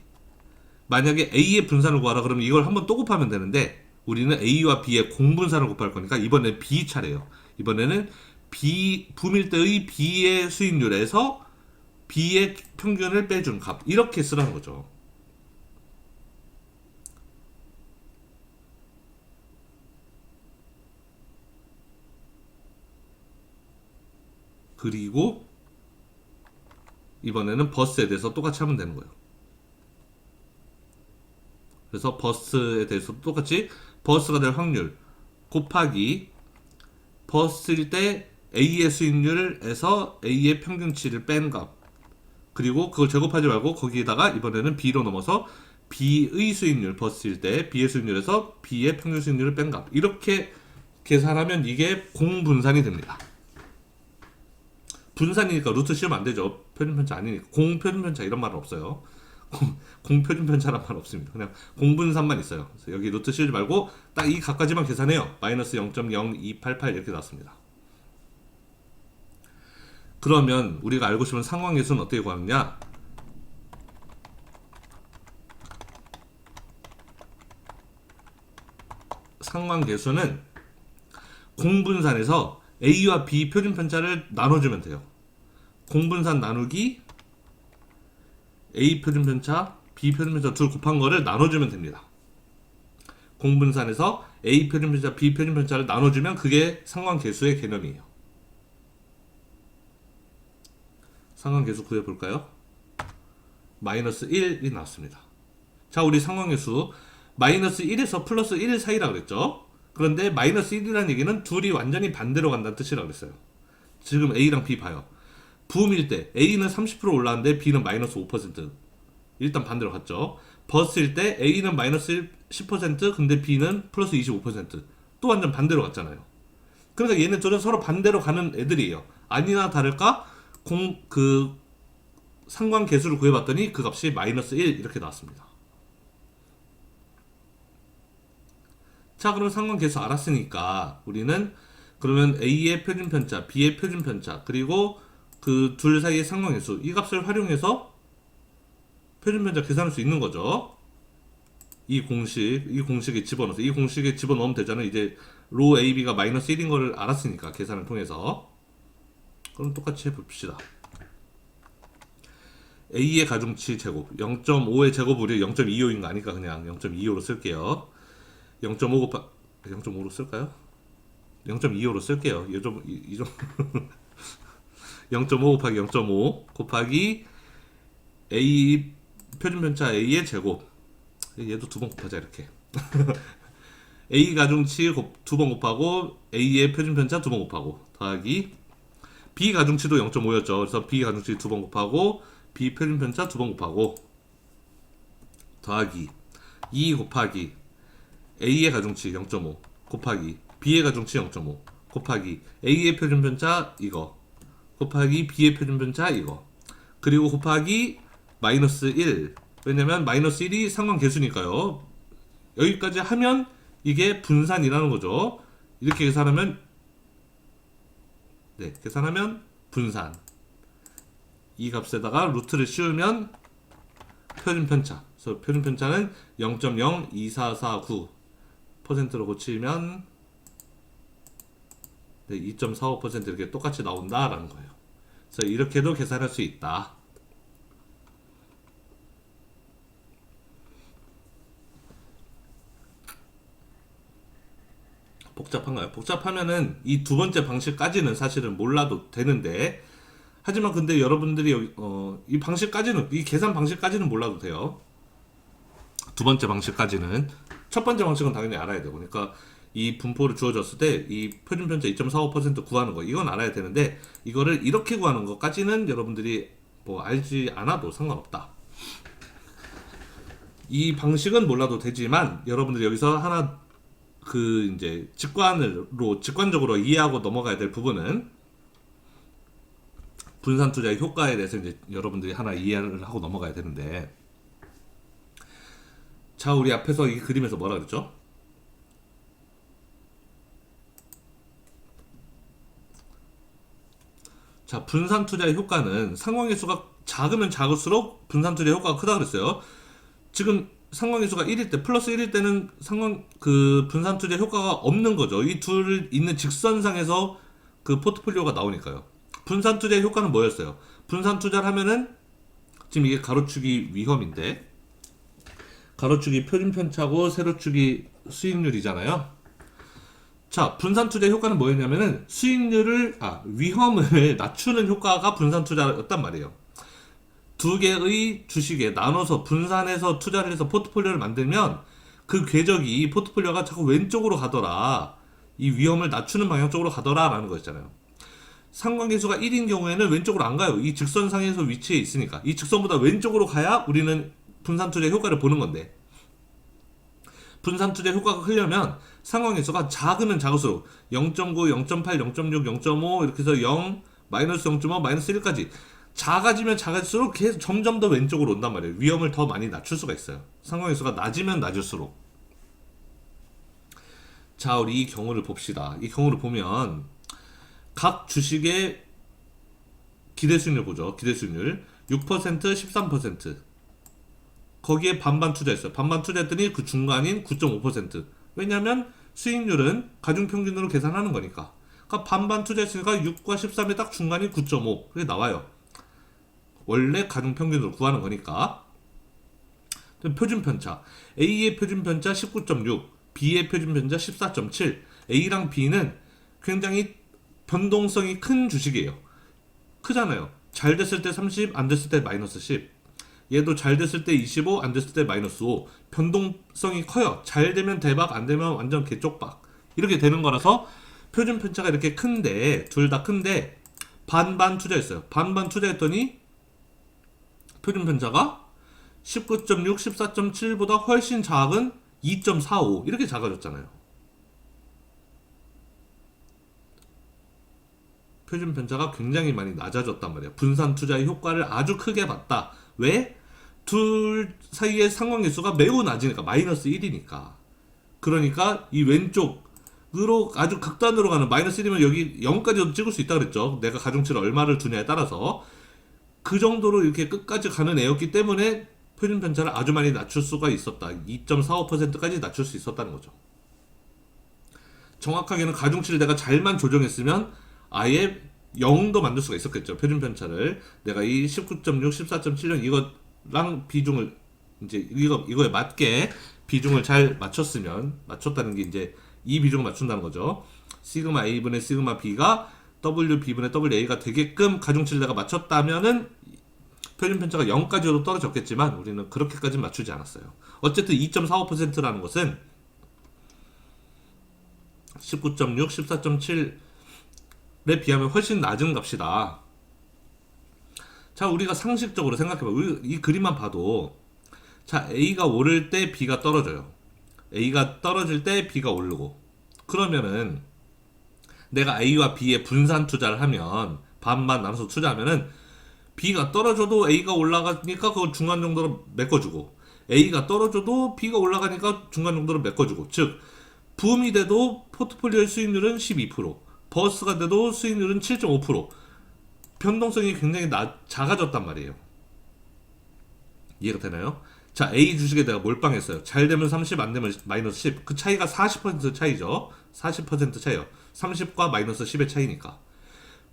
만약에 A의 분산을 구하라 그러면 이걸 한번 또 곱하면 되는데, 우리는 A와 B의 공분산을 곱할 거니까 이번엔 B 차례예요. 이번에는 붐일 때의 B의 수익률에서 B의 평균을 빼준 값, 이렇게 쓰라는 거죠. 그리고 이번에는 버스에 대해서 똑같이 하면 되는 거예요. 그래서 버스에 대해서 똑같이 버스가 될 확률 곱하기 버스일 때 A의 수익률에서 A의 평균치를 뺀 값, 그리고 그걸 제곱하지 말고 거기에다가 이번에는 B로 넘어서 B의 수익률, 버스일 때 B의 수익률에서 B의 평균 수익률을 뺀 값, 이렇게 계산하면 이게 공분산이 됩니다. 분산이니까 루트 씌우면 안 되죠. 표준편차 아니니까. 공표준편차 이런 말은 없어요. 공표준편차란 말 없습니다. 그냥 공분산만 있어요. 그래서 여기 루트 씌우지 말고 딱 이 값까지만 계산해요. 마이너스 0.0288 이렇게 나왔습니다. 그러면 우리가 알고 싶은 상관계수는 어떻게 구하느냐? 상관계수는 공분산에서 A와 B 표준편차를 나눠주면 돼요. 공분산 나누기 A 표준편차, B 표준편차 둘 곱한 거를 나눠주면 됩니다. 공분산에서 A 표준편차, B 표준편차를 나눠주면 그게 상관계수의 개념이에요. 상관계수 구해볼까요? 마이너스 1이 나왔습니다. 자, 우리 상관계수 마이너스 1에서 플러스 1 사이라 그랬죠? 그런데 마이너스 1이라는 얘기는 둘이 완전히 반대로 간다는 뜻이라 그랬어요. 지금 A랑 B 봐요. 붐일 때 A는 30% 올랐는데 B는 마이너스 5%. 일단 반대로 갔죠. 버스일 때 A는 마이너스 10% 근데 B는 플러스 25%. 또 완전 반대로 갔잖아요. 그러니까 얘네 둘은 서로 반대로 가는 애들이에요. 아니나 다를까 그 상관계수를 구해봤더니 그 값이 마이너스 1 이렇게 나왔습니다. 자, 그럼 상관계수 알았으니까 우리는 그러면 A의 표준편차, B의 표준편차, 그리고 그 둘 사이의 상관계수, 이 값을 활용해서 표준편차 계산할 수 있는 거죠. 이 공식에 집어넣어서 이 공식에 집어넣으면 되잖아요. 이제 로 AB가 마이너스 1인 거를 알았으니까 계산을 통해서. 그럼 똑같이 해봅시다. A의 가중치 제곱 0.5의 제곱을 0.25인 거 아니까 그냥 0.25로 쓸게요. 0.5 곱하 0.5로 쓸까요? 0.25로 쓸게요. 이 좀 0.5 곱하기 0.5 곱하기 A 표준편차 A의 제곱. 얘도 두 번 곱하자 이렇게. A 가중치 두 번 곱하고 A의 표준편차 두 번 곱하고 더하기 B 가중치도 0.5였죠. 그래서 B 가중치 두 번 곱하고 B 표준편차 두 번 곱하고 더하기 2 곱하기 A의 가중치 0.5 곱하기 B의 가중치 0.5 곱하기 A의 표준편차 이거 곱하기 B의 표준편차 이거 그리고 곱하기 마이너스 1. 왜냐면 마이너스 1이 상관계수니까요. 여기까지 하면 이게 분산이라는 거죠. 이렇게 계산하면 계산하면 분산. 이 값에다가 루트를 씌우면 표준편차. 그래서 표준편차는 0.02449%로 고치면 2.45% 이렇게 똑같이 나온다라는 거예요. 그래서 이렇게도 계산할 수 있다. 복잡한가요? 복잡하면은 이 두 번째 방식까지는 사실은 몰라도 되는데, 하지만 근데 여러분들이 이 방식까지는, 이 계산 방식까지는 몰라도 돼요. 두 번째 방식까지는. 첫 번째 방식은 당연히 알아야 되고, 그러니까 이 분포를 주어졌을 때 이 표준편차 2.45% 구하는 거, 이건 알아야 되는데, 이거를 이렇게 구하는 것까지는 여러분들이 뭐 알지 않아도 상관없다. 이 방식은 몰라도 되지만 여러분들이 여기서 하나 이제 직관적으로 이해하고 넘어가야 될 부분은 분산 투자의 효과에 대해서 이제 여러분들이 하나 이해를 하고 넘어가야 되는데, 자, 우리 앞에서 이 그림에서 뭐라 그랬죠? 자, 분산 투자의 효과는 상관계 수가 작으면 작을수록 분산 투자의 효과가 크다 그랬어요. 지금 상관계 수가 1일 때, 플러스 1일 때는 분산 투자 효과가 없는 거죠. 이 둘 있는 직선상에서 그 포트폴리오가 나오니까요. 분산 투자의 효과는 뭐였어요? 분산 투자를 하면은, 지금 이게 가로축이 위험인데, 가로축이 표준편차고 세로축이 수익률이잖아요. 자, 분산 투자의 효과는 뭐였냐면은, 위험을 낮추는 효과가 분산 투자였단 말이에요. 두 개의 주식에 나눠서 분산해서 투자를 해서 포트폴리오를 만들면 그 궤적이 포트폴리오가 자꾸 왼쪽으로 가더라. 이 위험을 낮추는 방향 쪽으로 가더라 라는 거였잖아요. 상관계수가 1인 경우에는 왼쪽으로 안 가요. 이 직선상에서 위치해 있으니까. 이 직선보다 왼쪽으로 가야 우리는 분산 투자의 효과를 보는 건데, 분산 투자의 효과가 크려면 상관계수가 작으면 작을수록 0.9, 0.8, 0.6, 0.5 이렇게 해서 0, 마이너스 0.5, 마이너스 1까지 작아지면 작을수록 계속 점점 더 왼쪽으로 온단 말이에요. 위험을 더 많이 낮출 수가 있어요. 상관계수가 낮으면 낮을수록. 자, 우리 이 경우를 봅시다. 이 경우를 보면 각 주식의 기대수익률 보죠. 기대수익률 6%, 13%. 거기에 반반 투자했어요. 반반 투자했더니 그 중간인 9.5%. 왜냐면 수익률은 가중평균으로 계산하는 거니까. 그러니까 반반 투자했으니까 6과 13이 딱 중간이 9.5. 그게 나와요. 원래 가중평균으로 구하는 거니까. 표준편차. A의 표준편차 19.6, B의 표준편차 14.7. A랑 B는 굉장히 변동성이 큰 주식이에요. 크잖아요. 잘 됐을 때 30, 안 됐을 때 마이너스 10. 얘도 잘 됐을 때 25, 안 됐을 때 마이너스 5. 변동성이 커요. 잘 되면 대박, 안 되면 완전 개쪽박. 이렇게 되는 거라서 표준편차가 이렇게 큰데, 둘 다 큰데 반반 투자했어요. 반반 투자했더니 표준편차가 19.6, 14.7보다 훨씬 작은 2.45 이렇게 작아졌잖아요. 표준편차가 굉장히 많이 낮아졌단 말이에요. 분산 투자의 효과를 아주 크게 봤다. 왜? 둘 사이의 상관계수가 매우 낮으니까, 마이너스 1이니까. 그러니까 이 왼쪽으로 아주 극단으로 가는, 마이너스 1이면 여기 0까지도 찍을 수 있다 그랬죠. 내가 가중치를 얼마를 두냐에 따라서. 그 정도로 이렇게 끝까지 가는 애였기 때문에 표준편차를 아주 많이 낮출 수가 있었다. 2.45%까지 낮출 수 있었다는 거죠. 정확하게는 가중치를 내가 잘만 조정했으면 아예 0도 만들 수가 있었겠죠. 표준편차를 내가 이 19.6, 14.7년 이거랑 비중을 이제 이거에 맞게 비중을 잘 맞췄다는 게 이제 이 비중을 맞춘다는 거죠. 시그마 A분의 시그마 B가 WB분의 WA가 되게끔 가중치를 내가 맞췄다면은 표준 편차가 0까지도 떨어졌겠지만 우리는 그렇게까지 맞추지 않았어요. 어쨌든 2.45%라는 것은 19.6, 14.7에 비하면 훨씬 낮은 값이다. 자, 우리가 상식적으로 생각해봐. 이 그림만 봐도 자, A가 오를 때 B가 떨어져요. A가 떨어질 때 B가 오르고, 그러면은 내가 A와 B의 분산 투자를 하면, 반반 나눠서 투자하면은 B가 떨어져도 A가 올라가니까 그걸 중간 정도로 메꿔주고, A가 떨어져도 B가 올라가니까 중간 정도로 메꿔주고, 즉 붐이 돼도 포트폴리오의 수익률은 12%, 버스가 돼도 수익률은 7.5%, 변동성이 굉장히 작아졌단 말이에요. 이해가 되나요? 자, A 주식에 내가 몰빵했어요. 잘 되면 30, 안 되면 마이너스 10. 그 차이가 40% 차이죠. 40% 차이요. 30과 마이너스 10의 차이니까.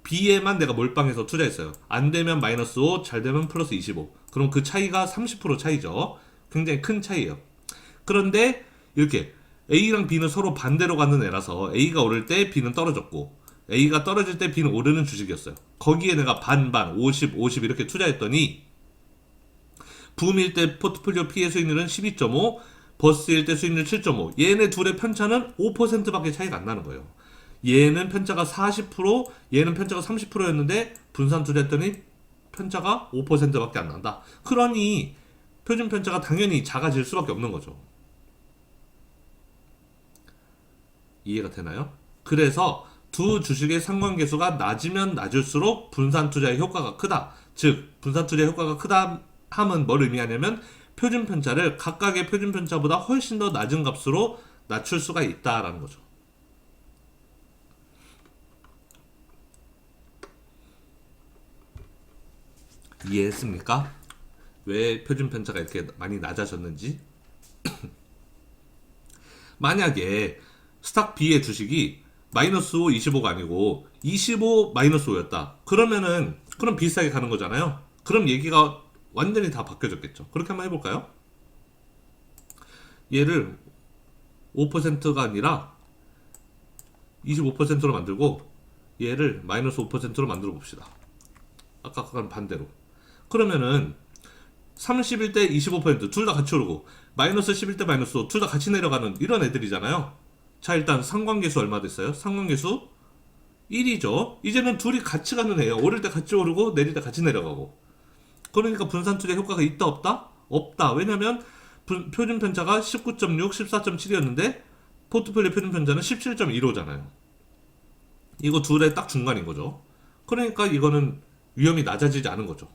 B에만 내가 몰빵해서 투자했어요. 안 되면 마이너스 5, 잘 되면 플러스 25. 그럼 그 차이가 30% 차이죠. 굉장히 큰 차이예요. 그런데 이렇게 A랑 B는 서로 반대로 가는 애라서 A가 오를 때 B는 떨어졌고, A가 떨어질 때 B는 오르는 주식이었어요. 거기에 내가 반반, 50, 50 이렇게 투자했더니 붐일 때 포트폴리오 피해 수익률은 12.5, 버스일 때 수익률 7.5. 얘네 둘의 편차는 5%밖에 차이가 안 나는 거예요. 얘는 편차가 40%, 얘는 편차가 30%였는데 분산 투자했더니 편차가 5%밖에 안 난다. 그러니 표준 편차가 당연히 작아질 수밖에 없는 거죠. 이해가 되나요? 그래서 두 주식의 상관계수가 낮으면 낮을수록 분산 투자의 효과가 크다. 즉 분산 투자의 효과가 크다 함은 뭘 의미하냐면 표준 편차를 각각의 표준 편차보다 훨씬 더 낮은 값으로 낮출 수가 있다라는 거죠. 이해했습니까? 왜 표준 편차가 이렇게 많이 낮아졌는지? 만약에 스탁 B의 주식이 마이너스 5, 25가 아니고 25 마이너스 5였다. 그럼 비슷하게 가는 거잖아요. 그럼 얘기가 완전히 다 바뀌어졌겠죠. 그렇게 한번 해볼까요? 얘를 5%가 아니라 25%로 만들고 얘를 마이너스 5%로 만들어 봅시다. 아까랑 반대로. 그러면은 30일 때 25%둘 다 같이 오르고 마이너스 11 때 마이너스 5 둘 다 같이 내려가는 이런 애들이잖아요. 자, 일단 상관계수 얼마 됐어요? 상관계수 1이죠. 이제는 둘이 같이 가는 애예요. 오를 때 같이 오르고 내릴 때 같이 내려가고. 그러니까 분산 투자 효과가 있다 없다? 없다. 왜냐면 표준 편차가 19.6, 14.7이었는데 포트폴리오 표준 편차는 17.15잖아요. 이거 둘의 딱 중간인 거죠. 그러니까 이거는 위험이 낮아지지 않은 거죠.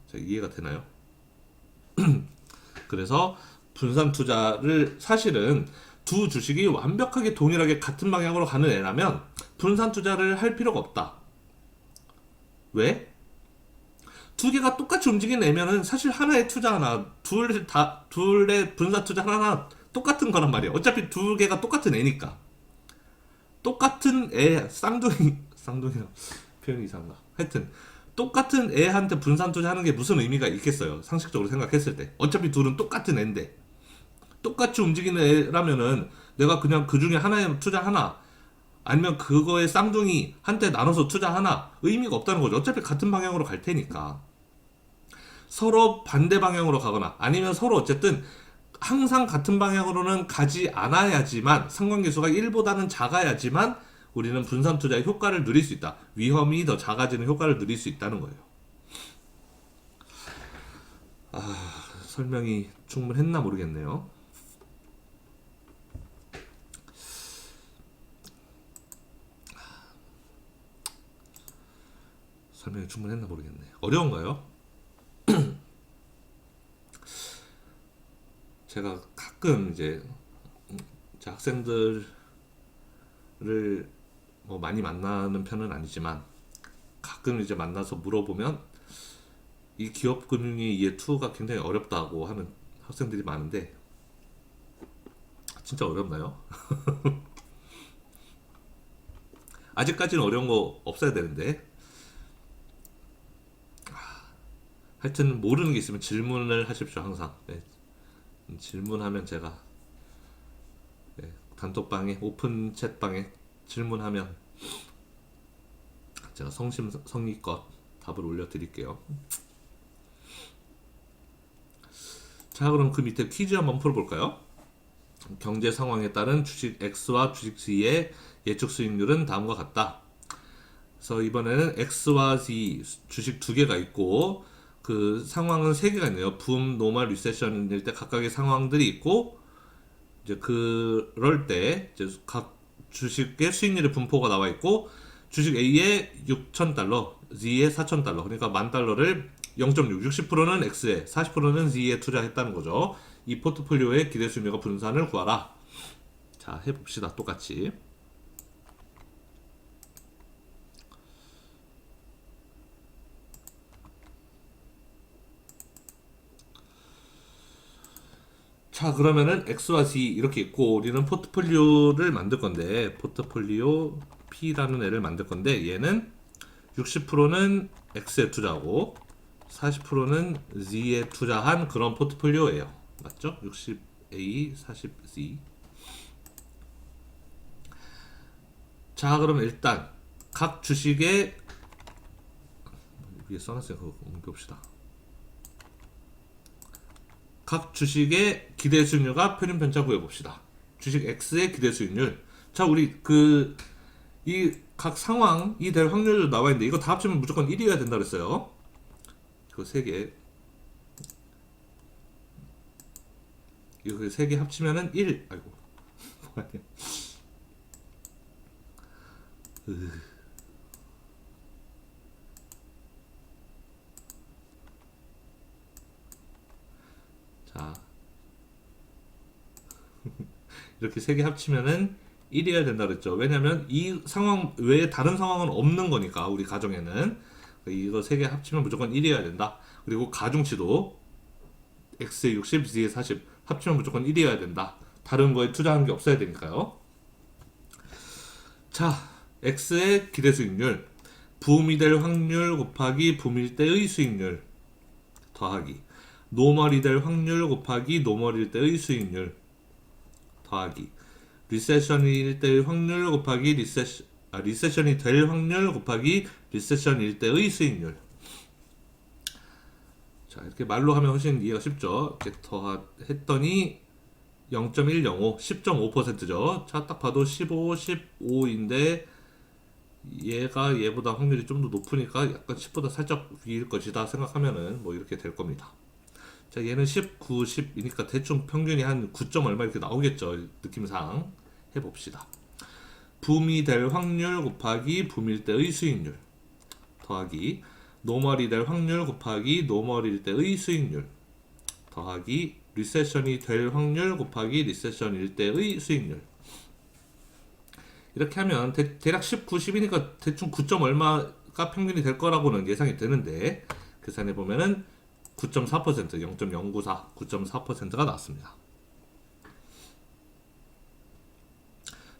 자, 이해가 되나요? 그래서 분산 투자를 사실은 두 주식이 완벽하게 동일하게 같은 방향으로 가는 애라면 분산 투자를 할 필요가 없다. 왜? 두 개가 똑같이 움직이는 애면은 사실 하나에 투자 하나, 둘의 분산 투자 하나 똑같은 거란 말이에요. 어차피 두 개가 똑같은 애니까. 똑같은 애, 쌍둥이랑 표현이 이상한가. 하여튼, 똑같은 애한테 분산 투자하는 게 무슨 의미가 있겠어요. 상식적으로 생각했을 때. 어차피 둘은 똑같은 애인데. 똑같이 움직이는 애라면은 내가 그냥 그 중에 하나에 투자 하나, 아니면 그거에 쌍둥이 한테 나눠서 투자하나 의미가 없다는 거죠. 어차피 같은 방향으로 갈 테니까. 서로 반대 방향으로 가거나 아니면 서로 어쨌든 항상 같은 방향으로는 가지 않아야지만 상관계수가 1보다는 작아야지만 우리는 분산 투자의 효과를 누릴 수 있다. 위험이 더 작아지는 효과를 누릴 수 있다는 거예요. 설명이 충분했나 모르겠네요. 설명이 충분했나 모르겠네. 어려운가요? 제가 가끔 이제 제 학생들을 뭐 많이 만나는 편은 아니지만 가끔 이제 만나서 물어보면 이 기업금융의 이해 2가 굉장히 어렵다고 하는 학생들이 많은데 진짜 어렵나요? 아직까지는 어려운 거 없어야 되는데 하여튼 모르는 게 있으면 질문을 하십시오. 항상. 네. 질문하면 제가 네, 단톡방에 오픈 챗방에 질문하면 제가 성의껏 답을 올려드릴게요. 자, 그럼 그 밑에 퀴즈 한번 풀어볼까요? 경제 상황에 따른 주식 X와 주식 Z의 예측 수익률은 다음과 같다. 그래서 이번에는 X와 Z 주식 두 개가 있고 그 상황은 세 개가 있네요. 붐, 노멀, 리세션일 때 각각의 상황들이 있고 이제 그럴 때 이제 각 주식의 수익률의 분포가 나와 있고 주식 A에 6,000달러, Z에 4,000달러. 그러니까 10,000달러를 0.6, 60%는 X에, 40%는 Z에 투자했다는 거죠. 이 포트폴리오의 기대 수익률과 분산을 구하라. 자, 해봅시다. 똑같이. 자, 그러면은 X와 Z 이렇게 있고 우리는 포트폴리오를 만들 건데 포트폴리오 P라는 애를 만들 건데 얘는 60%는 X에 투자하고 40%는 Z에 투자한 그런 포트폴리오예요. 맞죠? 60A, 40Z. 자, 그럼 일단 각 주식의 위에 써놨어요. 그거 옮겨봅시다. 각 주식의 기대 수익률과 표준 편차 구해봅시다. 주식 X의 기대 수익률. 자, 우리 이 각 상황이 될 확률도 나와 있는데 이거 다 합치면 무조건 1이어야 된다 그랬어요. 이거 세 개. 이거 세 개 합치면은 1. 아이고. 뭐야. 자. 이렇게 세 개 합치면은 1이어야 된다 그랬죠. 왜냐면 이 상황 외에 다른 상황은 없는 거니까 우리 가정에는 이거 세 개 합치면 무조건 1이어야 된다. 그리고 가중치도 X에 60, Z에 40 합치면 무조건 1이어야 된다. 다른 거에 투자하는 게 없어야 되니까요. 자, X의 기대 수익률 붐이 될 확률 곱하기 붐일 때의 수익률 더하기 노멀이 될 확률 곱하기 노멀일 때의 수익률 더하기 리세션일 때의 확률 곱하기 리세션이 될 확률 곱하기 리세션일 때의 수익률. 자, 이렇게 말로 하면 훨씬 이해가 쉽죠. 이렇게 더했더니 0.105, 10.5%죠. 자, 딱 봐도 15, 15인데 얘가 얘보다 확률이 좀 더 높으니까 약간 10보다 살짝 위일 것이다 생각하면은 뭐 이렇게 될 겁니다. 자, 얘는 19, 10이니까 대충 평균이 한 9점 얼마 이렇게 나오겠죠. 느낌상 해봅시다. 붐이 될 확률 곱하기 붐일 때의 수익률 더하기 노멀이 될 확률 곱하기 노멀일 때의 수익률 더하기 리세션이 될 확률 곱하기 리세션일 때의 수익률. 이렇게 하면 대략 19, 10이니까 대충 9점 얼마가 평균이 될 거라고는 예상이 되는데 계산해 보면은 9.4%, 0.094, 9.4%가 나왔습니다.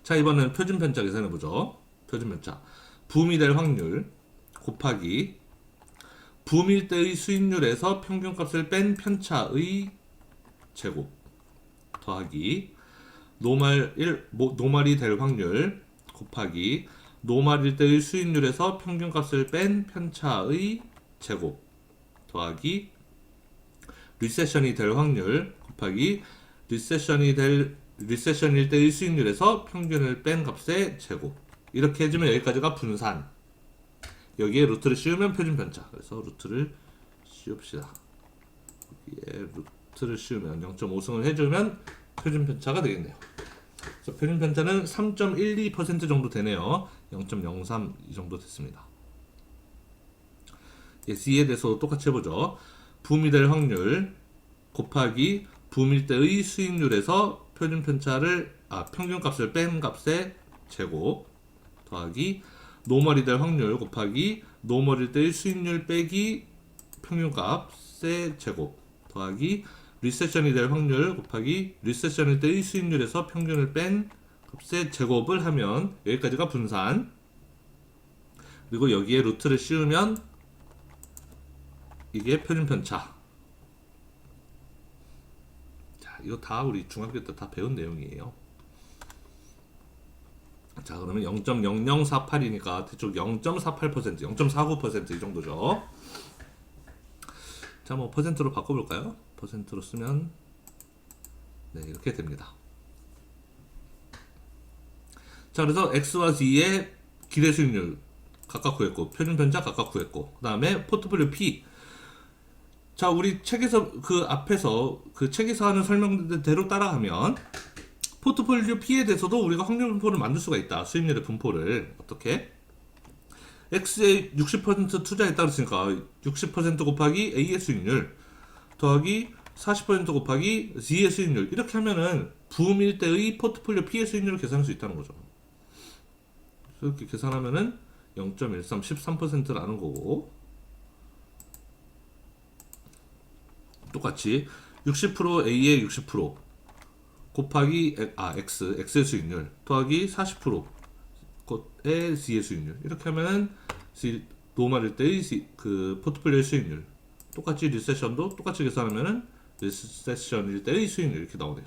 자, 이번에는 표준 편차 계산해 보죠. 표준 편차. 붐이 될 확률 곱하기 붐일 때의 수익률에서 평균값을 뺀 편차의 제곱 더하기 노말이 될 확률 곱하기 노말일 때의 수익률에서 평균값을 뺀 편차의 제곱 더하기 리세션이 될 확률 곱하기 리세션일 때의 수익률에서 평균을 뺀 값의 제곱. 이렇게 해주면 여기까지가 분산. 여기에 루트를 씌우면 표준 편차. 그래서 루트를 씌웁시다. 여기에 루트를 씌우면 0.5승을 해주면 표준 편차가 되겠네요. 그래서 표준 편차는 3.12% 정도 되네요. 0.03 이 정도 됐습니다. Z에 대해서 똑같이 해보죠. 붐이 될 확률 곱하기 붐일 때의 수익률에서 표준 편차를 평균값을 뺀 값의 제곱 더하기 노멀이 될 확률 곱하기 노멀일 때의 수익률 빼기 평균값의 제곱 더하기 리세션이 될 확률 곱하기 리세션일 때의 수익률에서 평균을 뺀 값의 제곱을 하면 여기까지가 분산. 그리고 여기에 루트를 씌우면 이게 표준 편차. 자, 이거 다 우리 중학교 때 다 배운 내용이에요. 자, 그러면 0.0048이니까 대충 0.48%, 0.49%, 이 정도죠. 자, 뭐 퍼센트로 바꿔볼까요? 퍼센트로 쓰면 네, 이렇게 됩니다. 자, 그래서 X와 Z의 기대 수익률 각각 구했고, 표준 편차 각각 구했고, 그 다음에 포트폴리오 P. 자, 우리 책에서 그 앞에서 그 책에서 하는 설명대로 따라가면 포트폴리오 P에 대해서도 우리가 확률 분포를 만들 수가 있다. 수익률의 분포를 어떻게? X에 60% 투자했다 그랬으니까 60% 곱하기 A의 수익률 더하기 40% 곱하기 Z의 수익률, 이렇게 하면은 부음일 때의 포트폴리오 P의 수익률을 계산할 수 있다는 거죠. 이렇게 계산하면은 0.13, 13%라는 거고, 똑같이 60% A의 60% 곱하기 X의 수익률 더하기 40%의 Z의 수익률, 이렇게 하면은 노멀일 때의 그 포트폴리오의 수익률, 똑같이 리세션도 똑같이 계산하면은 리세션일 때의 수익률, 이렇게 나오네요.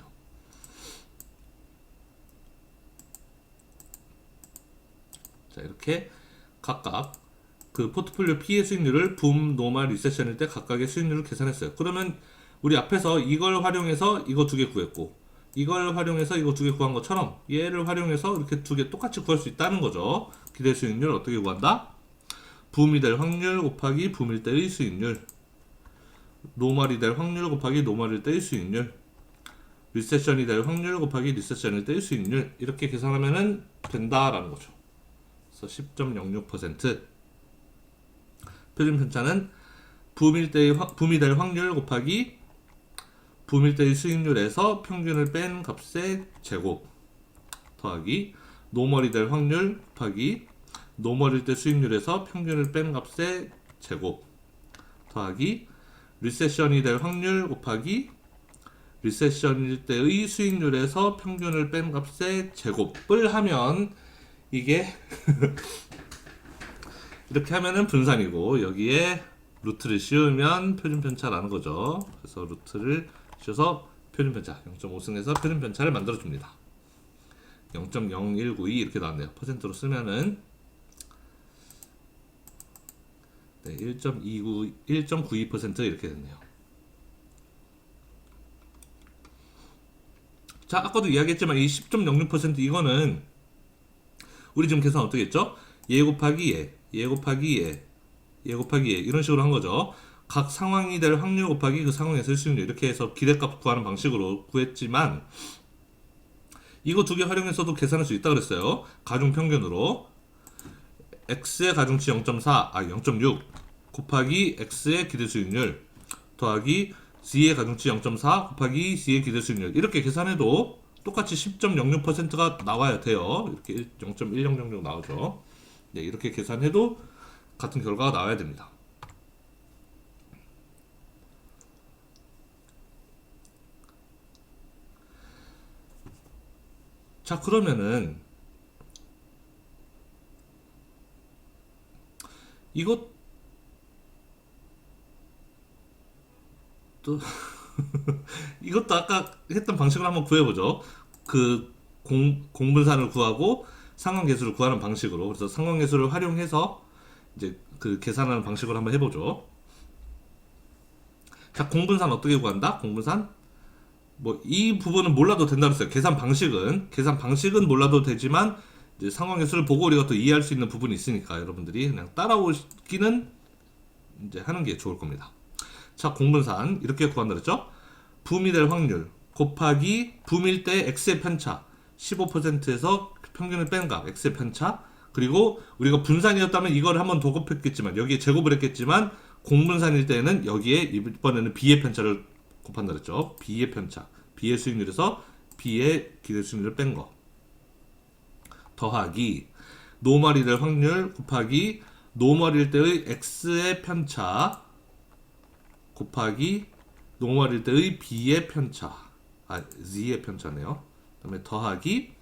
자, 이렇게 각각 그 포트폴리오 P의 수익률을 붐, 노멀, 리세션일 때 각각의 수익률을 계산했어요. 그러면 우리 앞에서 이걸 활용해서 이거 두 개 구했고, 이걸 활용해서 이거 두 개 구한 것처럼 얘를 활용해서 이렇게 두 개 똑같이 구할 수 있다는 거죠. 기대 수익률 어떻게 구한다? 붐이 될 확률 곱하기 붐일 때의 수익률, 노멀이 될 확률 곱하기 노멀일 때의 수익률, 리세션이 될 확률 곱하기 리세션일 때의 수익률, 이렇게 계산하면은 된다라는 거죠. 그래서 10.06%. 표준 편차는 붐이 될 확률 곱하기 붐일 때의 수익률에서 평균을 뺀 값의 제곱 더하기 노멀이 될 확률 곱하기 노멀일 때 수익률에서 평균을 뺀 값의 제곱 더하기 리세션이 될 확률 곱하기 리세션일 때의 수익률에서 평균을 뺀 값의 제곱을 하면 이게 이렇게 하면은 분산이고, 여기에 루트를 씌우면 표준 편차라는 거죠. 그래서 루트를 씌워서 표준 편차 0.5승에서 표준 편차를 만들어 줍니다. 0.0192 이렇게 나왔네요. 퍼센트로 쓰면은 네, 1.92% 이렇게 됐네요. 자, 아까도 이야기했지만 이 10.06% 이거는 우리 지금 계산 어떻게 했죠? 얘 곱하기 얘 곱하기 얘 곱하기 얘, 이런 식으로 한 거죠. 각 상황이 될 확률 곱하기 그 상황에서의 수익률, 이렇게 해서 기대값 구하는 방식으로 구했지만, 이거 두 개 활용해서도 계산할 수 있다 그랬어요. 가중 평균으로 x의 가중치 0.6 곱하기 x의 기대 수익률 더하기 z의 가중치 0.4 곱하기 z의 기대 수익률, 이렇게 계산해도 똑같이 10.06%가 나와야 돼요. 이렇게 0.1006 나오죠. 네, 이렇게 계산해도 같은 결과가 나와야 됩니다. 자, 그러면은 이것도 이것도 아까 했던 방식으로 한번 구해보죠. 그 공분산을 구하고 상관계수를 구하는 방식으로, 그래서 상관계수를 활용해서 이제 그 계산하는 방식으로 한번 해보죠. 자, 공분산 어떻게 구한다? 공분산 뭐 이 부분은 몰라도 된다 그랬어요. 계산 방식은 몰라도 되지만 이제 상관계수를 보고 우리가 또 이해할 수 있는 부분이 있으니까 여러분들이 그냥 따라오기는 이제 하는 게 좋을 겁니다. 자, 공분산 이렇게 구한다 그랬죠? 붐이 될 확률 곱하기 붐일 때 x의 편차 15%에서 평균을 뺀 값 x의 편차, 그리고 우리가 분산이었다면 이거를 한번 더 곱했겠지만 여기에 제곱을 했겠지만, 공분산일 때는 여기에 이번에는 b의 편차를 곱한다 그랬죠. b의 편차, b의 수익률에서 b의 기대 수익률을 뺀 거 더하기 노멀이 될 확률 곱하기 노멀일 때의 x의 편차 곱하기 노멀일 때의 b의 편차, z의 편차네요. 그 다음에 더하기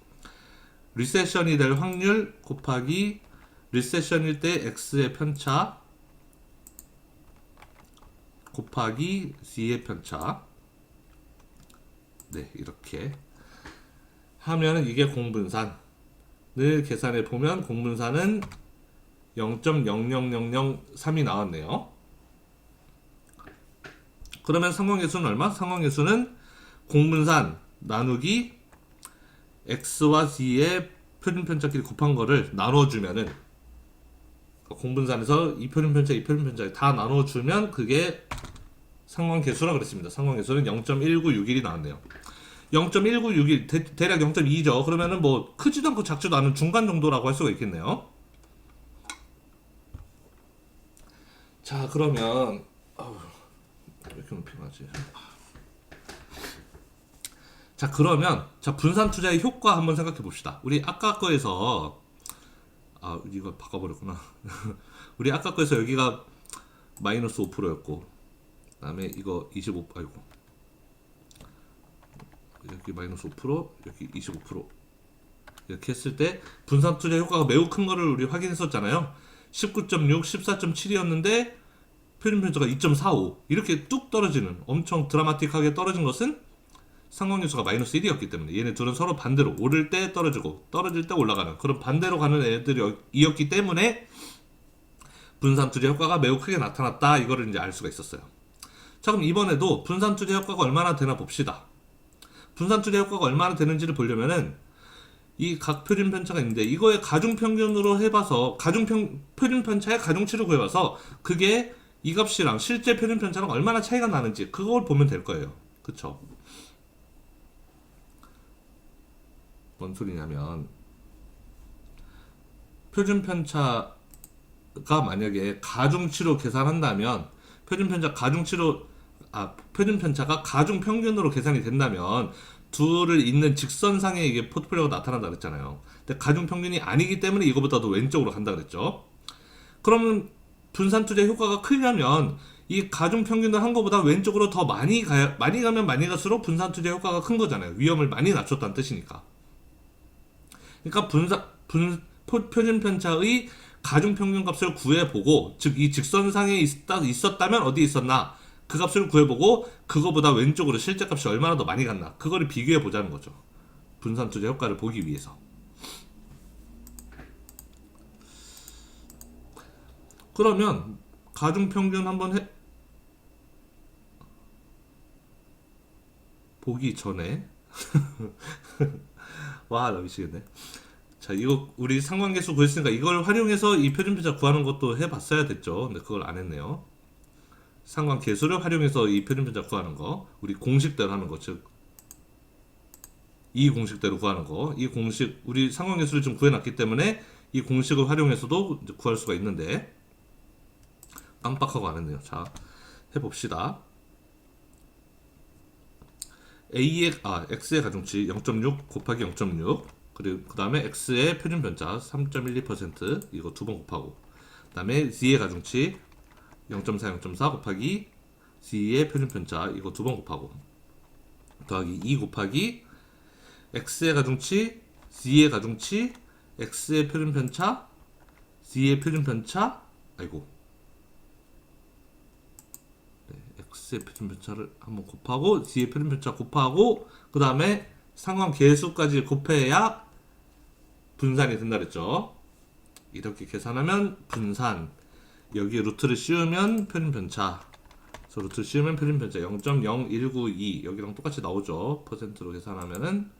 리세션이 될 확률 곱하기 리세션일 때 x의 편차 곱하기 z의 편차. 네, 이렇게 하면은 이게 공분산. 계산해 보면 공분산은 0.00003이 나왔네요. 그러면 상관계수는 얼마? 상관계수는 공분산 나누기 x와 z의 표준편차끼리 곱한 거를 나눠주면은, 공분산에서 이 표준편차 이 표준편차 다 나눠주면 그게 상관계수라 그랬습니다. 상관계수는 0.1961이 나왔네요. 0.1961 대략 0.2죠. 그러면은 뭐 크지도 않고 작지도 않은 중간 정도라고 할 수가 있겠네요. 자, 그러면 왜 이렇게 높이 가지? 자, 그러면 분산 투자의 효과 한번 생각해 봅시다. 우리 아까 거에서 이거 바꿔버렸구나. 우리 아까 거에서 여기가 마이너스 5%였고, 그다음에 이거 25, 아이고, 여기 마이너스 5%, 여기 25% 이렇게 했을 때 분산 투자 효과가 매우 큰 거를 우리 확인했었잖아요. 19.6, 14.7이었는데 표준 편차가 2.45 이렇게 뚝 떨어지는, 엄청 드라마틱하게 떨어진 것은 상관계수가 마이너스 1이었기 때문에, 얘네 둘은 서로 반대로 오를 때 떨어지고 떨어질 때 올라가는 그런 반대로 가는 애들이었기 때문에 분산 투자 효과가 매우 크게 나타났다, 이거를 이제 알 수가 있었어요. 자, 그럼 이번에도 분산 투자 효과가 얼마나 되나 봅시다. 분산 투자 효과가 얼마나 되는지를 보려면은 이 각 표준 편차가 있는데, 이거의 가중 평균으로 해봐서 표준 편차의 가중치를 구해봐서 그게 이 값이랑 실제 표준 편차랑 얼마나 차이가 나는지 그걸 보면 될 거예요. 그쵸? 뭔 소리냐면, 표준 편차가 만약에 가중치로 계산한다면, 표준 편차가 가중 평균으로 계산이 된다면 둘을 잇는 직선상에 이게 포트폴리오가 나타난다 그랬잖아요. 근데 가중 평균이 아니기 때문에 이거보다 더 왼쪽으로 간다 그랬죠. 그러면 분산 투자 효과가 크려면 이 가중 평균을 한 것보다 왼쪽으로 더 많이 가면 많이 갈수록 분산 투자 효과가 큰 거잖아요. 위험을 많이 낮췄다는 뜻이니까. 그러니까 표준 편차의 가중 평균 값을 구해보고, 즉 이 직선상에 있었다면 어디 있었나, 그 값을 구해보고 그거보다 왼쪽으로 실제 값이 얼마나 더 많이 갔나, 그거를 비교해 보자는 거죠. 분산 투자 효과를 보기 위해서. 그러면 가중 평균 한번 보기 전에 와, 나 미치겠네. 자, 이거 우리 상관계수 구했으니까 이걸 활용해서 이 표준편차 구하는 것도 해봤어야 됐죠. 근데 그걸 안 했네요. 상관계수를 활용해서 이 표준편차 구하는 거, 우리 공식대로 하는 거, 즉 이 공식대로 구하는 거, 이 공식 우리 상관계수를 좀 구해놨기 때문에 이 공식을 활용해서도 이제 구할 수가 있는데 깜빡하고 안 했네요. 자, 해봅시다. x의 가중치 0.6 곱하기 0.6, 그리고 그 다음에 x의 표준편차 3.12% 이거 두 번 곱하고, 그 다음에 z의 가중치 0.4 0.4 곱하기 z의 표준편차 이거 두 번 곱하고, 더하기 2 곱하기 x의 가중치 z의 가중치 x의 표준편차 z의 표준편차, 아이고, x의 표준편차를 한번 곱하고 z의 표준편차 곱하고, 그 다음에 상관계수까지 곱해야 분산이 된다 그랬죠. 이렇게 계산하면 분산, 여기 루트를 씌우면 표준편차, 그래서 루트를 씌우면 표준편차 0.0192 여기랑 똑같이 나오죠. 퍼센트로 계산하면은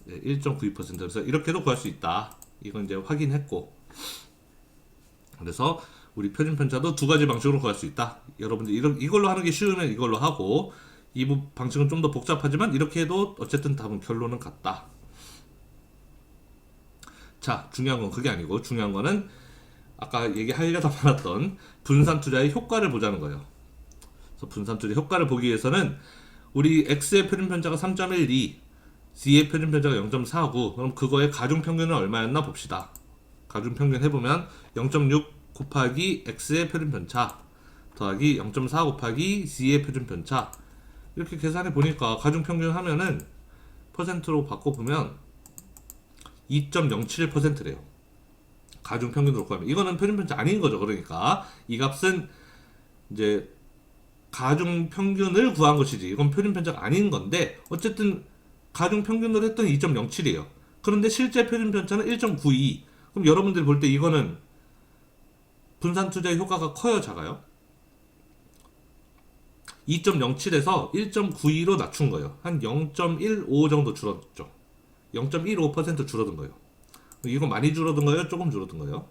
1.92%. 그래서 이렇게도 구할 수 있다. 이건 이제 확인했고, 그래서 우리 표준편차도 두 가지 방식으로 구할 수 있다. 여러분들 이걸로 하는 게 쉬우면 이걸로 하고, 이 방식은 좀 더 복잡하지만 이렇게 해도 어쨌든 답은 결론은 같다. 자, 중요한 건 그게 아니고, 중요한 거는 아까 얘기하려다 말았던 분산 투자의 효과를 보자는 거예요. 그래서 분산 투자 효과를 보기 위해서는 우리 x의 표준편차가 3.12, z의 표준편차가 0.49, 그럼 그거의 가중평균은 얼마였나 봅시다. 가중평균 해보면 0.6 곱하기 x의 표준편차 더하기 0.4 곱하기 z의 표준편차, 이렇게 계산해 보니까 가중평균 하면은 퍼센트로 바꿔보면 2.07%래요. 가중평균으로 구하면 이거는 표준편차 아닌 거죠. 그러니까 이 값은 이제 가중평균을 구한 것이지, 이건 표준편차가 아닌 건데, 어쨌든 가중평균으로 했더니 2.07이에요. 그런데 실제 표준 편차는 1.92. 그럼 여러분들이 볼 때 이거는 분산 투자의 효과가 커요, 작아요? 2.07에서 1.92로 낮춘 거예요. 한 0.15 정도 줄었죠. 0.15% 줄어든 거예요. 이거 많이 줄어든 거예요? 조금 줄어든 거예요?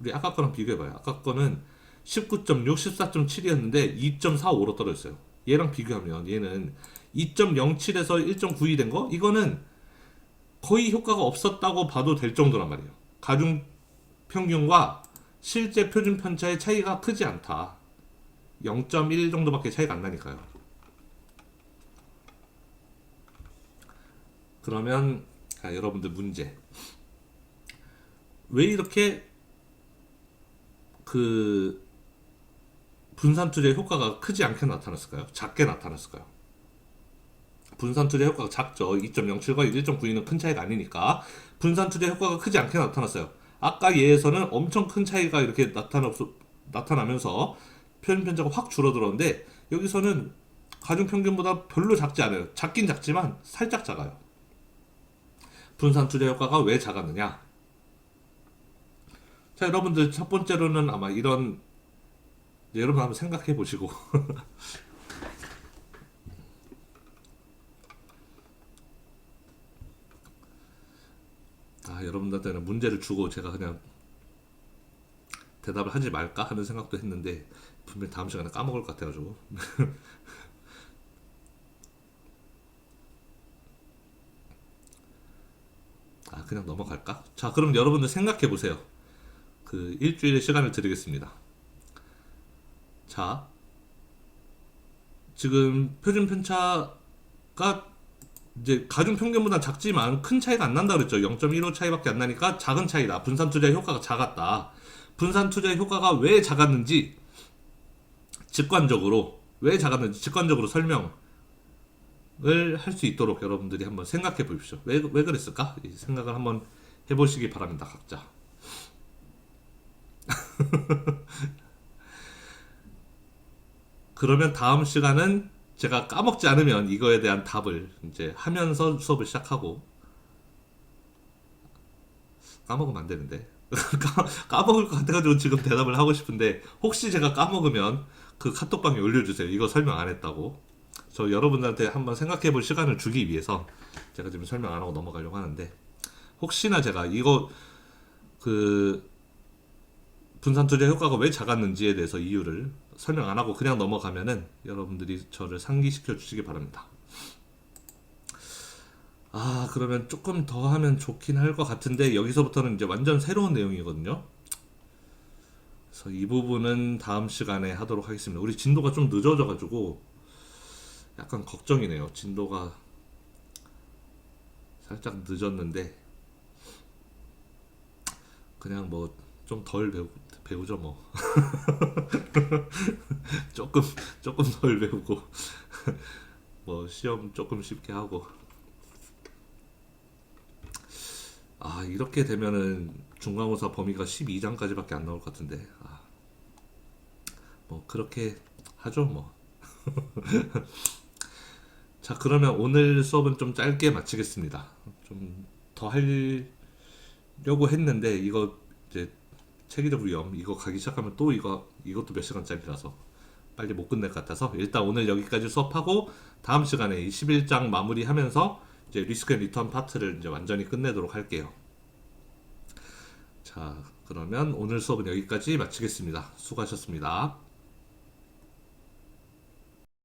우리 아까 거랑 비교해봐요. 아까 거는 19.6, 14.7이었는데 2.45로 떨어졌어요. 얘랑 비교하면 얘는 2.07에서 1.92 된 거? 이거는 거의 효과가 없었다고 봐도 될 정도란 말이에요. 가중 평균과 실제 표준 편차의 차이가 크지 않다. 0.1 정도밖에 차이가 안 나니까요. 그러면 여러분들 문제. 왜 이렇게 그 분산 투자의 효과가 크지 않게 나타났을까요? 작게 나타났을까요? 분산 투자 효과가 작죠. 2.07과 1.92는 큰 차이가 아니니까 분산 투자 효과가 크지 않게 나타났어요. 아까 예에서는 엄청 큰 차이가 이렇게 나타나면서 표준 편차가 확 줄어들었는데 여기서는 가중 평균보다 별로 작지 않아요. 작긴 작지만 살짝 작아요. 분산 투자 효과가 왜 작았느냐? 자, 여러분들 첫 번째로는 아마 이런 여러분 한번 생각해 보시고 여러분들한테는 문제를 주고 제가 그냥 대답을 하지 말까 하는 생각도 했는데 분명히 다음 시간에 까먹을 것 같아가지고 그냥 넘어갈까? 자, 그럼 여러분들 생각해 보세요. 그 일주일의 시간을 드리겠습니다. 자, 지금 표준 편차가 이제 가중 평균보다 작지만 큰 차이가 안 난다 그랬죠. 0.15 차이밖에 안 나니까 작은 차이다. 분산 투자의 효과가 작았다. 분산 투자의 효과가 왜 작았는지 왜 작았는지 직관적으로 설명을 할 수 있도록 여러분들이 한번 생각해 보십시오. 왜 그랬을까? 이 생각을 한번 해보시기 바랍니다. 각자. 그러면 다음 시간은 제가 까먹지 않으면 이거에 대한 답을 이제 하면서 수업을 시작하고 까먹으면 안 되는데 까먹을 것 같아가지고 지금 대답을 하고 싶은데 혹시 제가 까먹으면 그 카톡방에 올려주세요. 이거 설명 안 했다고. 저 여러분들한테 한번 생각해 볼 시간을 주기 위해서 제가 지금 설명 안 하고 넘어가려고 하는데 혹시나 제가 이거 그 분산 투자 효과가 왜 작았는지에 대해서 이유를 설명 안 하고 그냥 넘어가면은 여러분들이 저를 상기시켜 주시기 바랍니다. 그러면 조금 더 하면 좋긴 할 것 같은데 여기서부터는 이제 완전 새로운 내용이거든요. 그래서 이 부분은 다음 시간에 하도록 하겠습니다. 우리 진도가 좀 늦어져가지고 약간 걱정이네요. 진도가 살짝 늦었는데 그냥 뭐 좀 덜 배우죠 뭐. 조금 덜 배우고 뭐 시험 조금 쉽게 하고 이렇게 되면은 중간고사 범위가 12장까지밖에 안 나올 것 같은데 뭐 그렇게 하죠 뭐. 자, 그러면 오늘 수업은 좀 짧게 마치겠습니다. 좀 더 하려고 했는데 이거 이제 체계적 위험 이거 가기 시작하면 또 이것도 몇 시간짜리라서 빨리 못 끝낼 것 같아서 일단 오늘 여기까지 수업하고 다음 시간에 이 11장 마무리하면서 이제 리스크 앤 리턴 파트를 이제 완전히 끝내도록 할게요. 자, 그러면 오늘 수업은 여기까지 마치겠습니다. 수고하셨습니다.